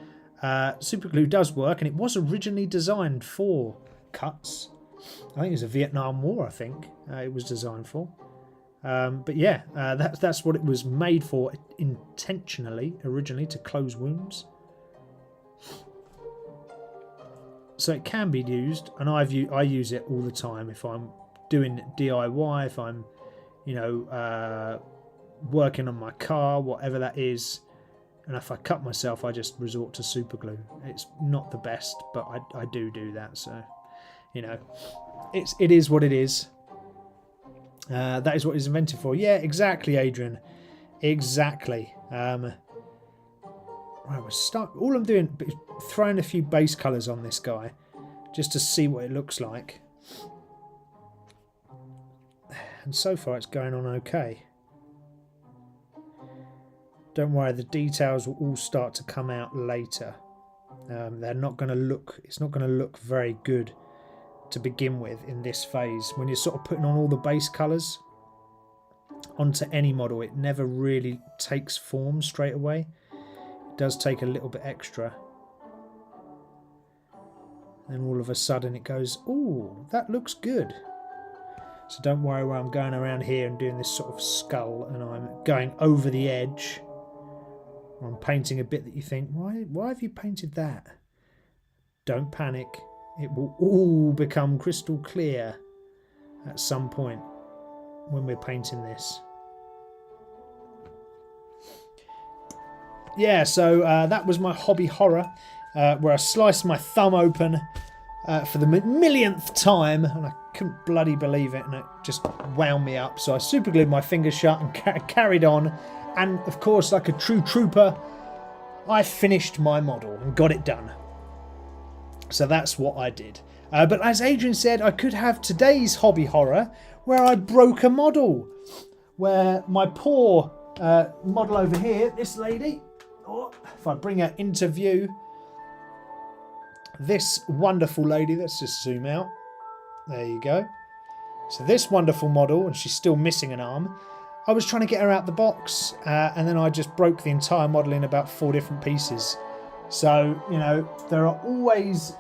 S2: super glue does work, and it was originally designed for cuts. I think it was a Vietnam War, it was designed for. But yeah, that's what it was made for intentionally, originally, to close wounds. So it can be used, and I use it all the time if I'm doing DIY, if I'm, working on my car, whatever that is. And if I cut myself, I just resort to super glue. It's not the best, but I do that. So, it is what it is. That is what it's invented for. Yeah, exactly, Adrian. Exactly. Right, we're stuck. All I'm doing is throwing a few base colours on this guy, just to see what it looks like. And so far, it's going on okay. Don't worry, the details will all start to come out later. They're not going to look. It's not going to look very good to begin with in this phase. When you're sort of putting on all the base colours onto any model, it never really takes form straight away. It does take a little bit extra. And all of a sudden it goes, ooh, that looks good. So don't worry where I'm going around here and doing this sort of skull and I'm going over the edge. Or I'm painting a bit that you think, why have you painted that? Don't panic. It will all become crystal clear at some point when we're painting this. Yeah, so that was my hobby horror, where I sliced my thumb open for the millionth time, and I couldn't bloody believe it, and it just wound me up. So I super glued my fingers shut and carried on, and of course, like a true trooper, I finished my model and got it done. So that's what I did. But as Adrian said, I could have today's hobby horror where I broke a model. Where my poor model over here, this lady, if I bring her into view, this wonderful lady, let's just zoom out. There you go. So this wonderful model, and she's still missing an arm, I was trying to get her out the box, and then I just broke the entire model in about 4 different pieces. So, there are always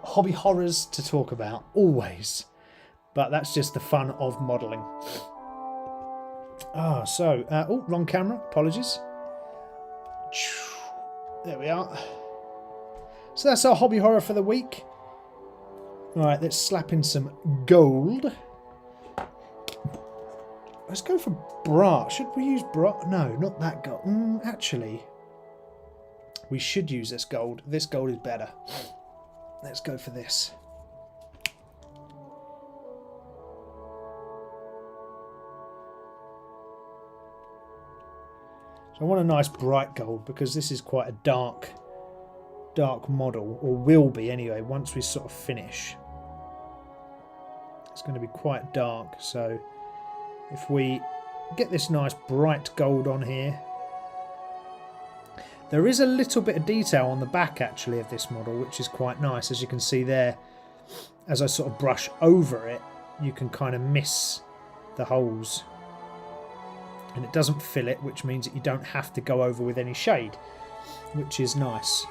S2: hobby horrors to talk about, always. But that's just the fun of modelling. Wrong camera, apologies. There we are. So that's our hobby horror for the week. Alright, let's slap in some gold. Let's go for brass. Should we use brass? No, not that gold. Actually, we should use this gold. This gold is better. Let's go for this. So I want a nice bright gold because this is quite a dark model, or will be anyway, once we sort of finish. It's going to be quite dark, so if we get this nice bright gold on here. There is a little bit of detail on the back actually of this model, which is quite nice. As you can see there, as I sort of brush over it, you can kind of miss the holes. And it doesn't fill it, which means that you don't have to go over with any shade, which is nice.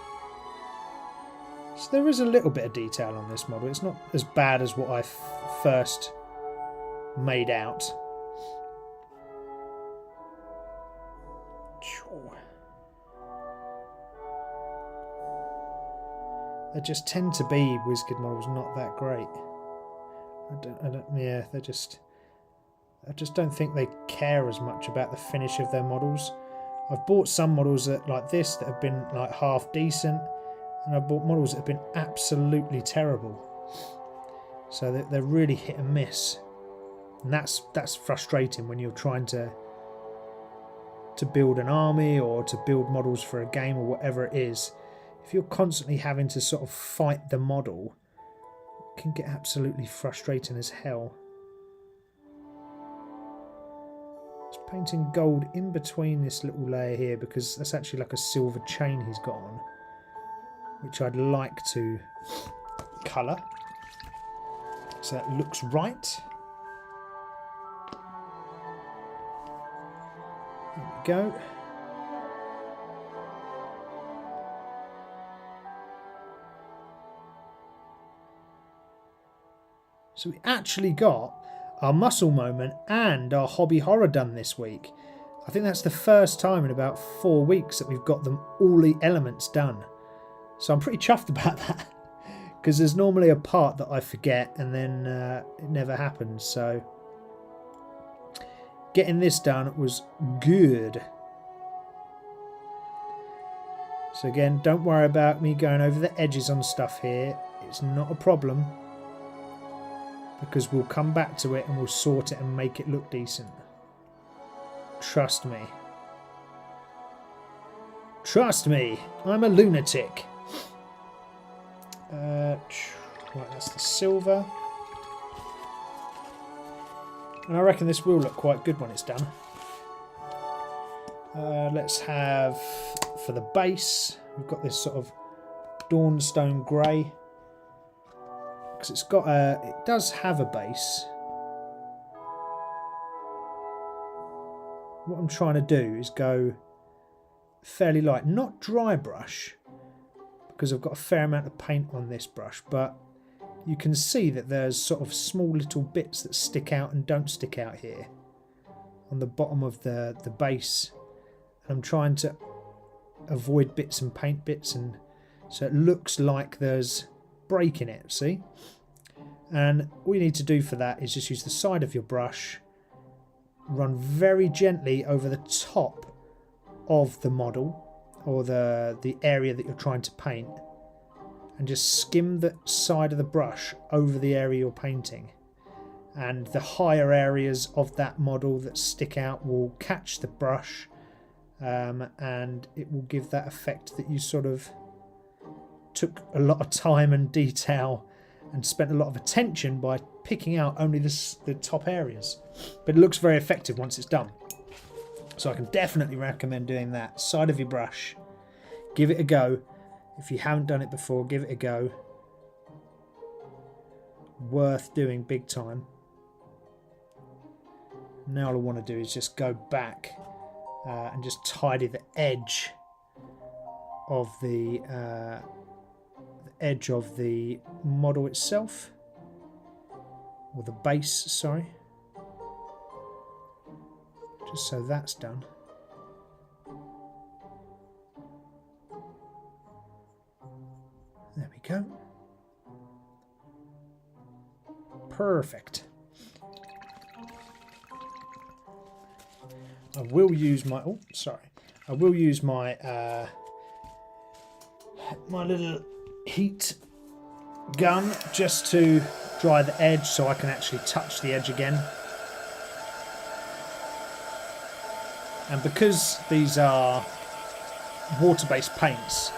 S2: So there is a little bit of detail on this model. It's not as bad as what I first made out. They just tend to be WizKid models not that great. Yeah, I just don't think they care as much about the finish of their models. I've bought some models that like this that have been like half decent, and I've bought models that have been absolutely terrible. So they're really hit and miss, and that's frustrating when you're trying to build an army or to build models for a game or whatever it is. If you're constantly having to sort of fight the model, it can get absolutely frustrating as hell. Just painting gold in between this little layer here because that's actually like a silver chain he's got on, which I'd like to colour so that looks right. There we go. So we actually got our muscle moment and our hobby horror done this week. I think that's the first time in about 4 weeks that we've got them all the elements done. So I'm pretty chuffed about that because there's normally a part that I forget and then it never happens. So getting this done was good. So again, don't worry about me going over the edges on stuff here. It's not a problem, because we'll come back to it and we'll sort it and make it look decent. Trust me. Trust me, I'm a lunatic. Right, that's the silver. And I reckon this will look quite good when it's done. Let's have, for the base, we've got this sort of Dawnstone grey. Because it's got it does have a base. What I'm trying to do is go fairly light, not dry brush, because I've got a fair amount of paint on this brush, but you can see that there's sort of small little bits that stick out and don't stick out here on the bottom of the base, and I'm trying to avoid bits and paint bits, and so it looks like there's break in it, see? And all you need to do for that is just use the side of your brush, run very gently over the top of the model or the area that you're trying to paint, and just skim the side of the brush over the area you're painting, and the higher areas of that model that stick out will catch the brush, and it will give that effect that you sort of took a lot of time and detail and spent a lot of attention by picking out only the top areas. But it looks very effective once it's done. So I can definitely recommend doing that. Side of your brush. Give it a go. If you haven't done it before, give it a go. Worth doing big time. Now all I want to do is just go back and just tidy the edge of the model itself, or the base, sorry, just so that's done. There we go. Perfect. I will use my... Oh, sorry. I will use my my little heat gun just to dry the edge so I can actually touch the edge again. And because these are water-based paints,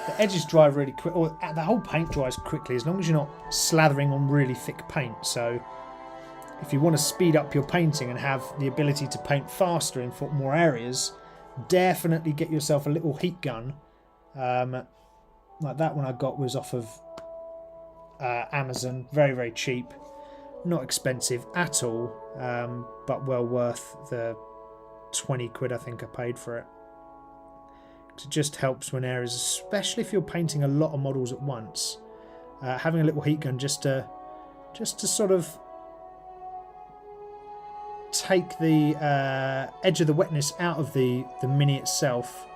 S2: the edges dry really quick, or the whole paint dries quickly as long as you're not slathering on really thick paint. So if you want to speed up your painting and have the ability to paint faster in more areas, definitely get yourself a little heat gun. Like that one I got was off of Amazon. Very, very cheap. Not expensive at all, but well worth the 20 quid I think I paid for it. It just helps when areas, especially if you're painting a lot of models at once, having a little heat gun just to sort of take the edge of the wetness out of the mini itself,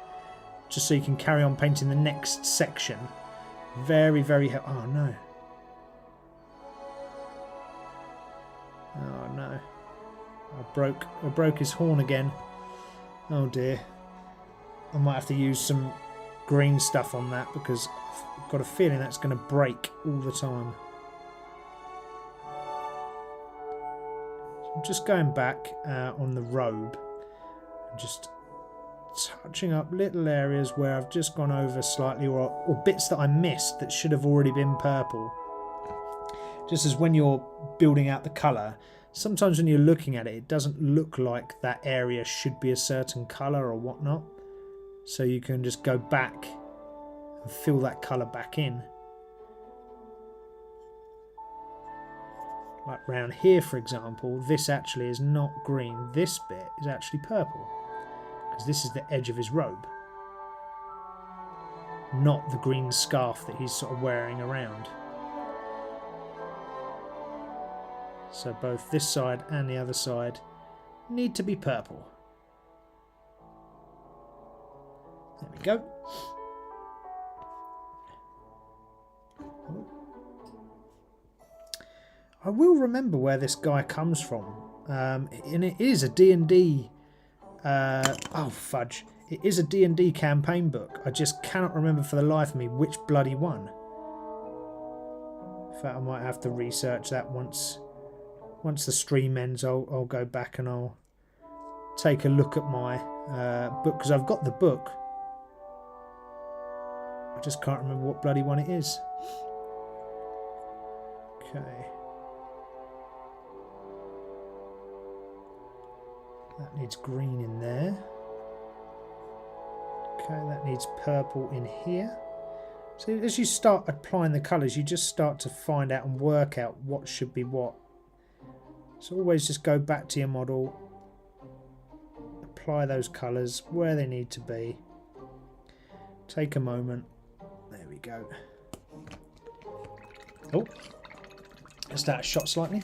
S2: just so you can carry on painting the next section. Very, very oh no. Oh no. I broke his horn again. Oh dear. I might have to use some green stuff on that because I've got a feeling that's going to break all the time. So I'm just going back on the robe and just touching up little areas where I've just gone over slightly, or bits that I missed that should have already been purple. Just as when you're building out the colour, sometimes when you're looking at it, it doesn't look like that area should be a certain colour or whatnot. So you can just go back and fill that colour back in. Like round here, for example, this actually is not green. This bit is actually purple, because this is the edge of his robe, not the green scarf that he's sort of wearing around. So both this side and the other side need to be purple. There we go. I will remember where this guy comes from. And it is a D&D... oh, fudge. It is a D&D campaign book. I just cannot remember for the life of me which bloody one. In fact, I might have to research that once the stream ends. I'll go back and I'll take a look at my book, because I've got the book. I just can't remember what bloody one it is. Okay. That needs green in there. Okay, that needs purple in here. So as you start applying the colours, you just start to find out and work out what should be what. So always just go back to your model, apply those colours where they need to be. Take a moment. There we go. Oh, just out of shot slightly.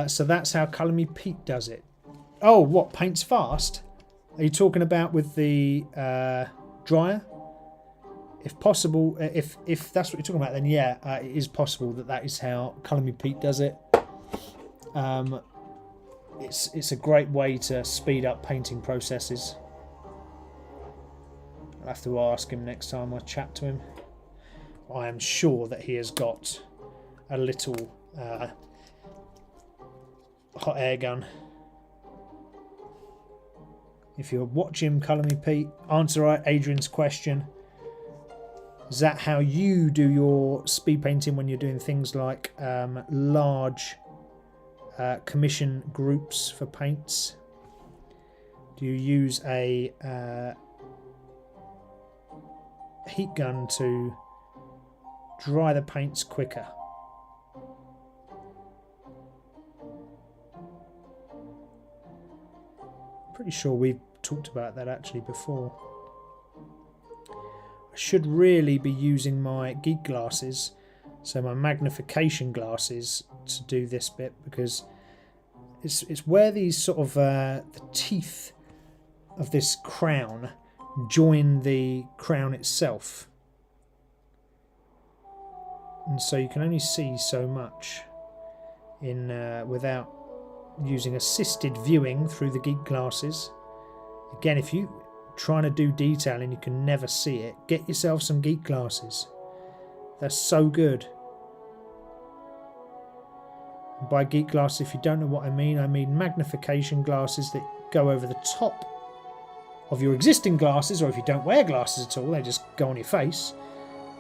S2: So that's how Colour Me Pete does it. Oh, what, paints fast? Are you talking about with the dryer? If possible, if that's what you're talking about, then yeah, it is possible that is how Colour Me Pete does it. It's a great way to speed up painting processes. I'll have to ask him next time I chat to him. I am sure that he has got a little hot air gun. If you're watching Colour Me Pete, answer Adrian's question. Is that how you do your speed painting when you're doing things like large commission groups for paints? Do you use a heat gun to dry the paints quicker? Pretty sure we've talked about that actually before. I should really be using my geek glasses, so my magnification glasses, to do this bit, because it's where these sort of the teeth of this crown join the crown itself. and so you can only see so much in without using assisted viewing through the geek glasses. Again, if you're trying to do detail and you can never see it, get yourself some geek glasses. They're so good. And by geek glasses, if you don't know what I mean magnification glasses that go over the top of your existing glasses, or if you don't wear glasses at all, they just go on your face.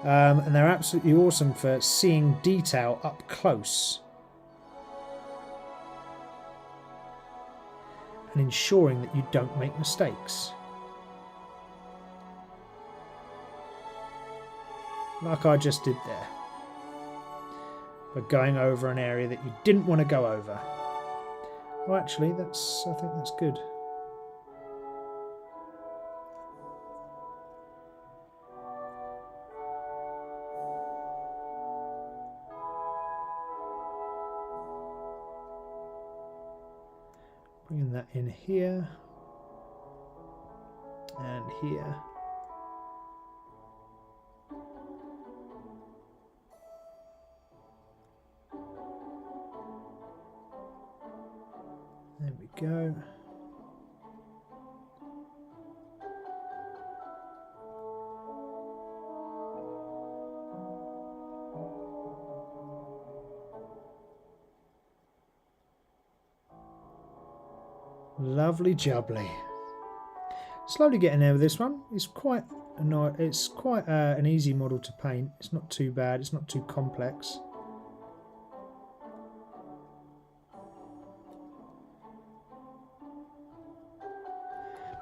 S2: And they're absolutely awesome for seeing detail up close and ensuring that you don't make mistakes. Like I just did there, by going over an area that you didn't want to go over. Well, actually, I think that's good. Bringing that in here and here. There we go. Lovely jubbly. Slowly getting there with this one. It's quite an easy model to paint. It's not too bad. It's not too complex.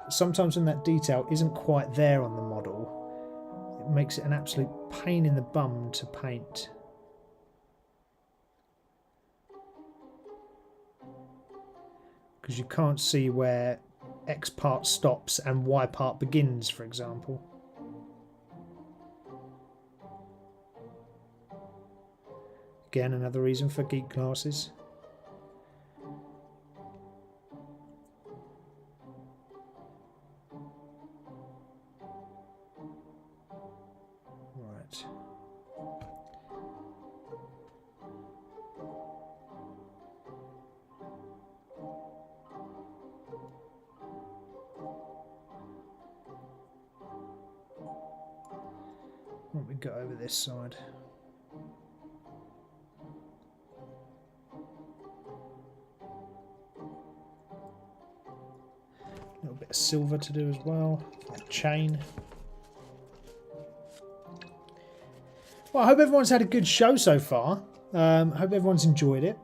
S2: Sometimes when that detail isn't quite there on the model, it makes it an absolute pain in the bum to paint. Because you can't see where X part stops and Y part begins, for example. Again, another reason for geek glasses. Right. What we got over this side? A little bit of silver to do as well. A chain. Well, I hope everyone's had a good show so far. Hope everyone's enjoyed it.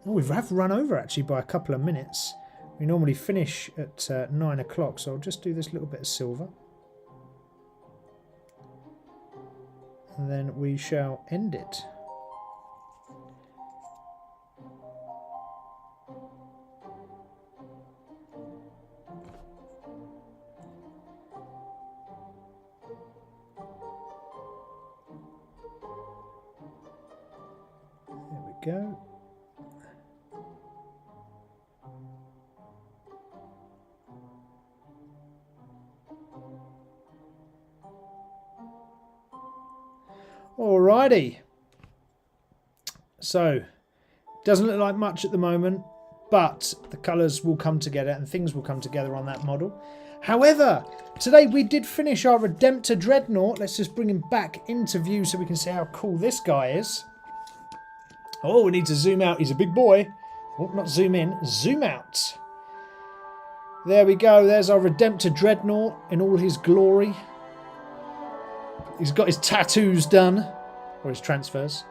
S2: Oh, we've run over actually by a couple of minutes. We normally finish at 9 o'clock, so I'll just do this little bit of silver. And then we shall end it. There we go. Alrighty. So, doesn't look like much at the moment, but the colours will come together and things will come together on that model. However, today we did finish our Redemptor Dreadnought. Let's just bring him back into view so we can see how cool this guy is. Oh, we need to zoom out. He's a big boy. Oh, not zoom in, zoom out. There we go. There's our Redemptor Dreadnought in all his glory. He's got his tattoos done, or his transfers.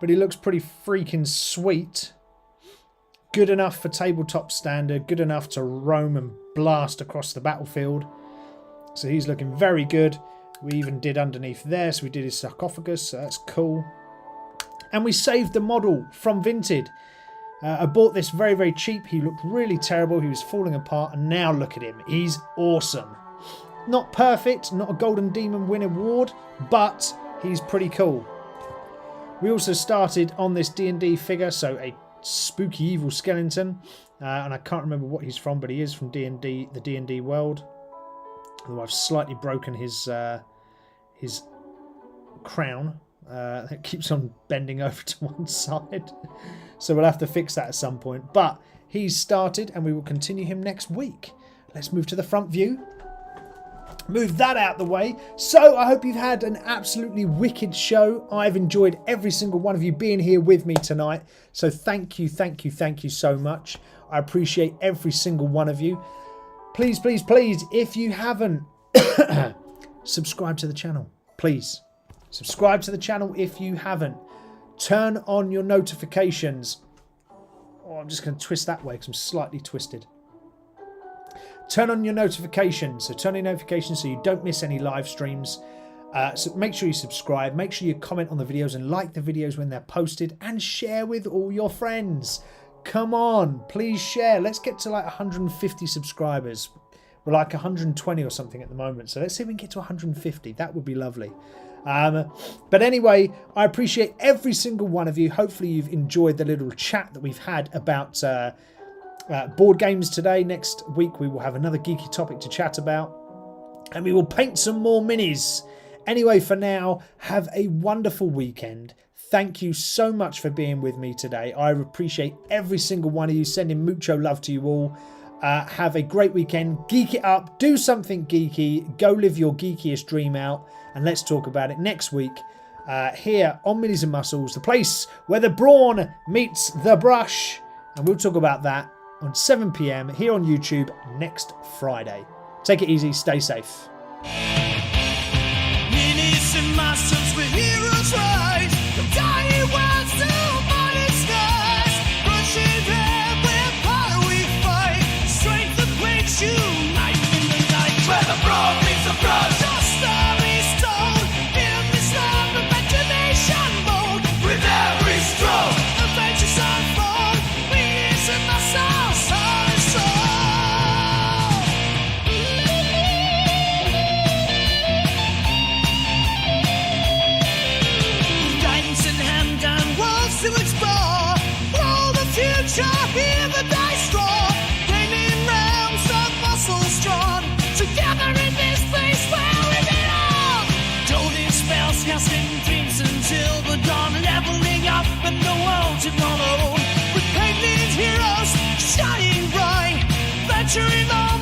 S2: But he looks pretty freaking sweet. Good enough for tabletop standard, good enough to roam and blast across the battlefield. So he's looking very good. We even did underneath there, so we did his sarcophagus, so that's cool. And we saved the model from Vinted. I bought this very, very cheap. He looked really terrible. He was falling apart, and now look at him. He's awesome. Not perfect, not a Golden Demon Win award, but he's pretty cool. We also started on this D&D figure, so a spooky evil skeleton, and I can't remember what he's from, but he is from D&D, the D&D world. Although I've slightly broken his crown that keeps on bending over to one side. So we'll have to fix that at some point. But he's started and we will continue him next week. Let's move to the front view. Move that out the way. So I hope you've had an absolutely wicked show. I've enjoyed every single one of you being here with me tonight. So thank you so much. I appreciate every single one of you. Please, please, please, if you haven't, subscribe to the channel. Please. Subscribe to the channel if you haven't. Turn on your notifications. Oh, I'm just going to twist that way because I'm slightly twisted. Turn on your notifications. So turn on your notifications so you don't miss any live streams. So make sure you subscribe. Make sure you comment on the videos and like the videos when they're posted. And share with all your friends. Come on, please share. Let's get to like 150 subscribers. We're like 120 or something at the moment. So let's see if we can get to 150. That would be lovely. But anyway, I appreciate every single one of you. Hopefully you've enjoyed the little chat that we've had about board games today. Next week we will have another geeky topic to chat about. And we will paint some more minis. Anyway, for now, have a wonderful weekend. Thank you so much for being with me today. I appreciate every single one of you. Sending mucho love to you all. Have a great weekend. Geek it up. Do something geeky. Go live your geekiest dream out. And let's talk about it next week here on Minis-N-Muscles, the place where the brawn meets the brush. And we'll talk about that on 7 PM here on YouTube next Friday. Take it easy. Stay safe.
S1: Minis-N-Muscles, we're heroes rise. Dying worlds to mighty skies. Rushing air, where power we fight. Strength that breaks you, night in the night. Where the brawn meets the brush. The starry stone. In this land of imagination mode. With every stroke, adventures unfold. Minis-N-Muscles, heart and soul. Guidance in hand and worlds to explore. Roll the future, hear the dice roar. Gaming realms of muscles drawn. Together in this place where we belong. Doting spells, casting dreams until the dawn. Leveling up and the world to follow. With painted heroes shining bright. Venturing on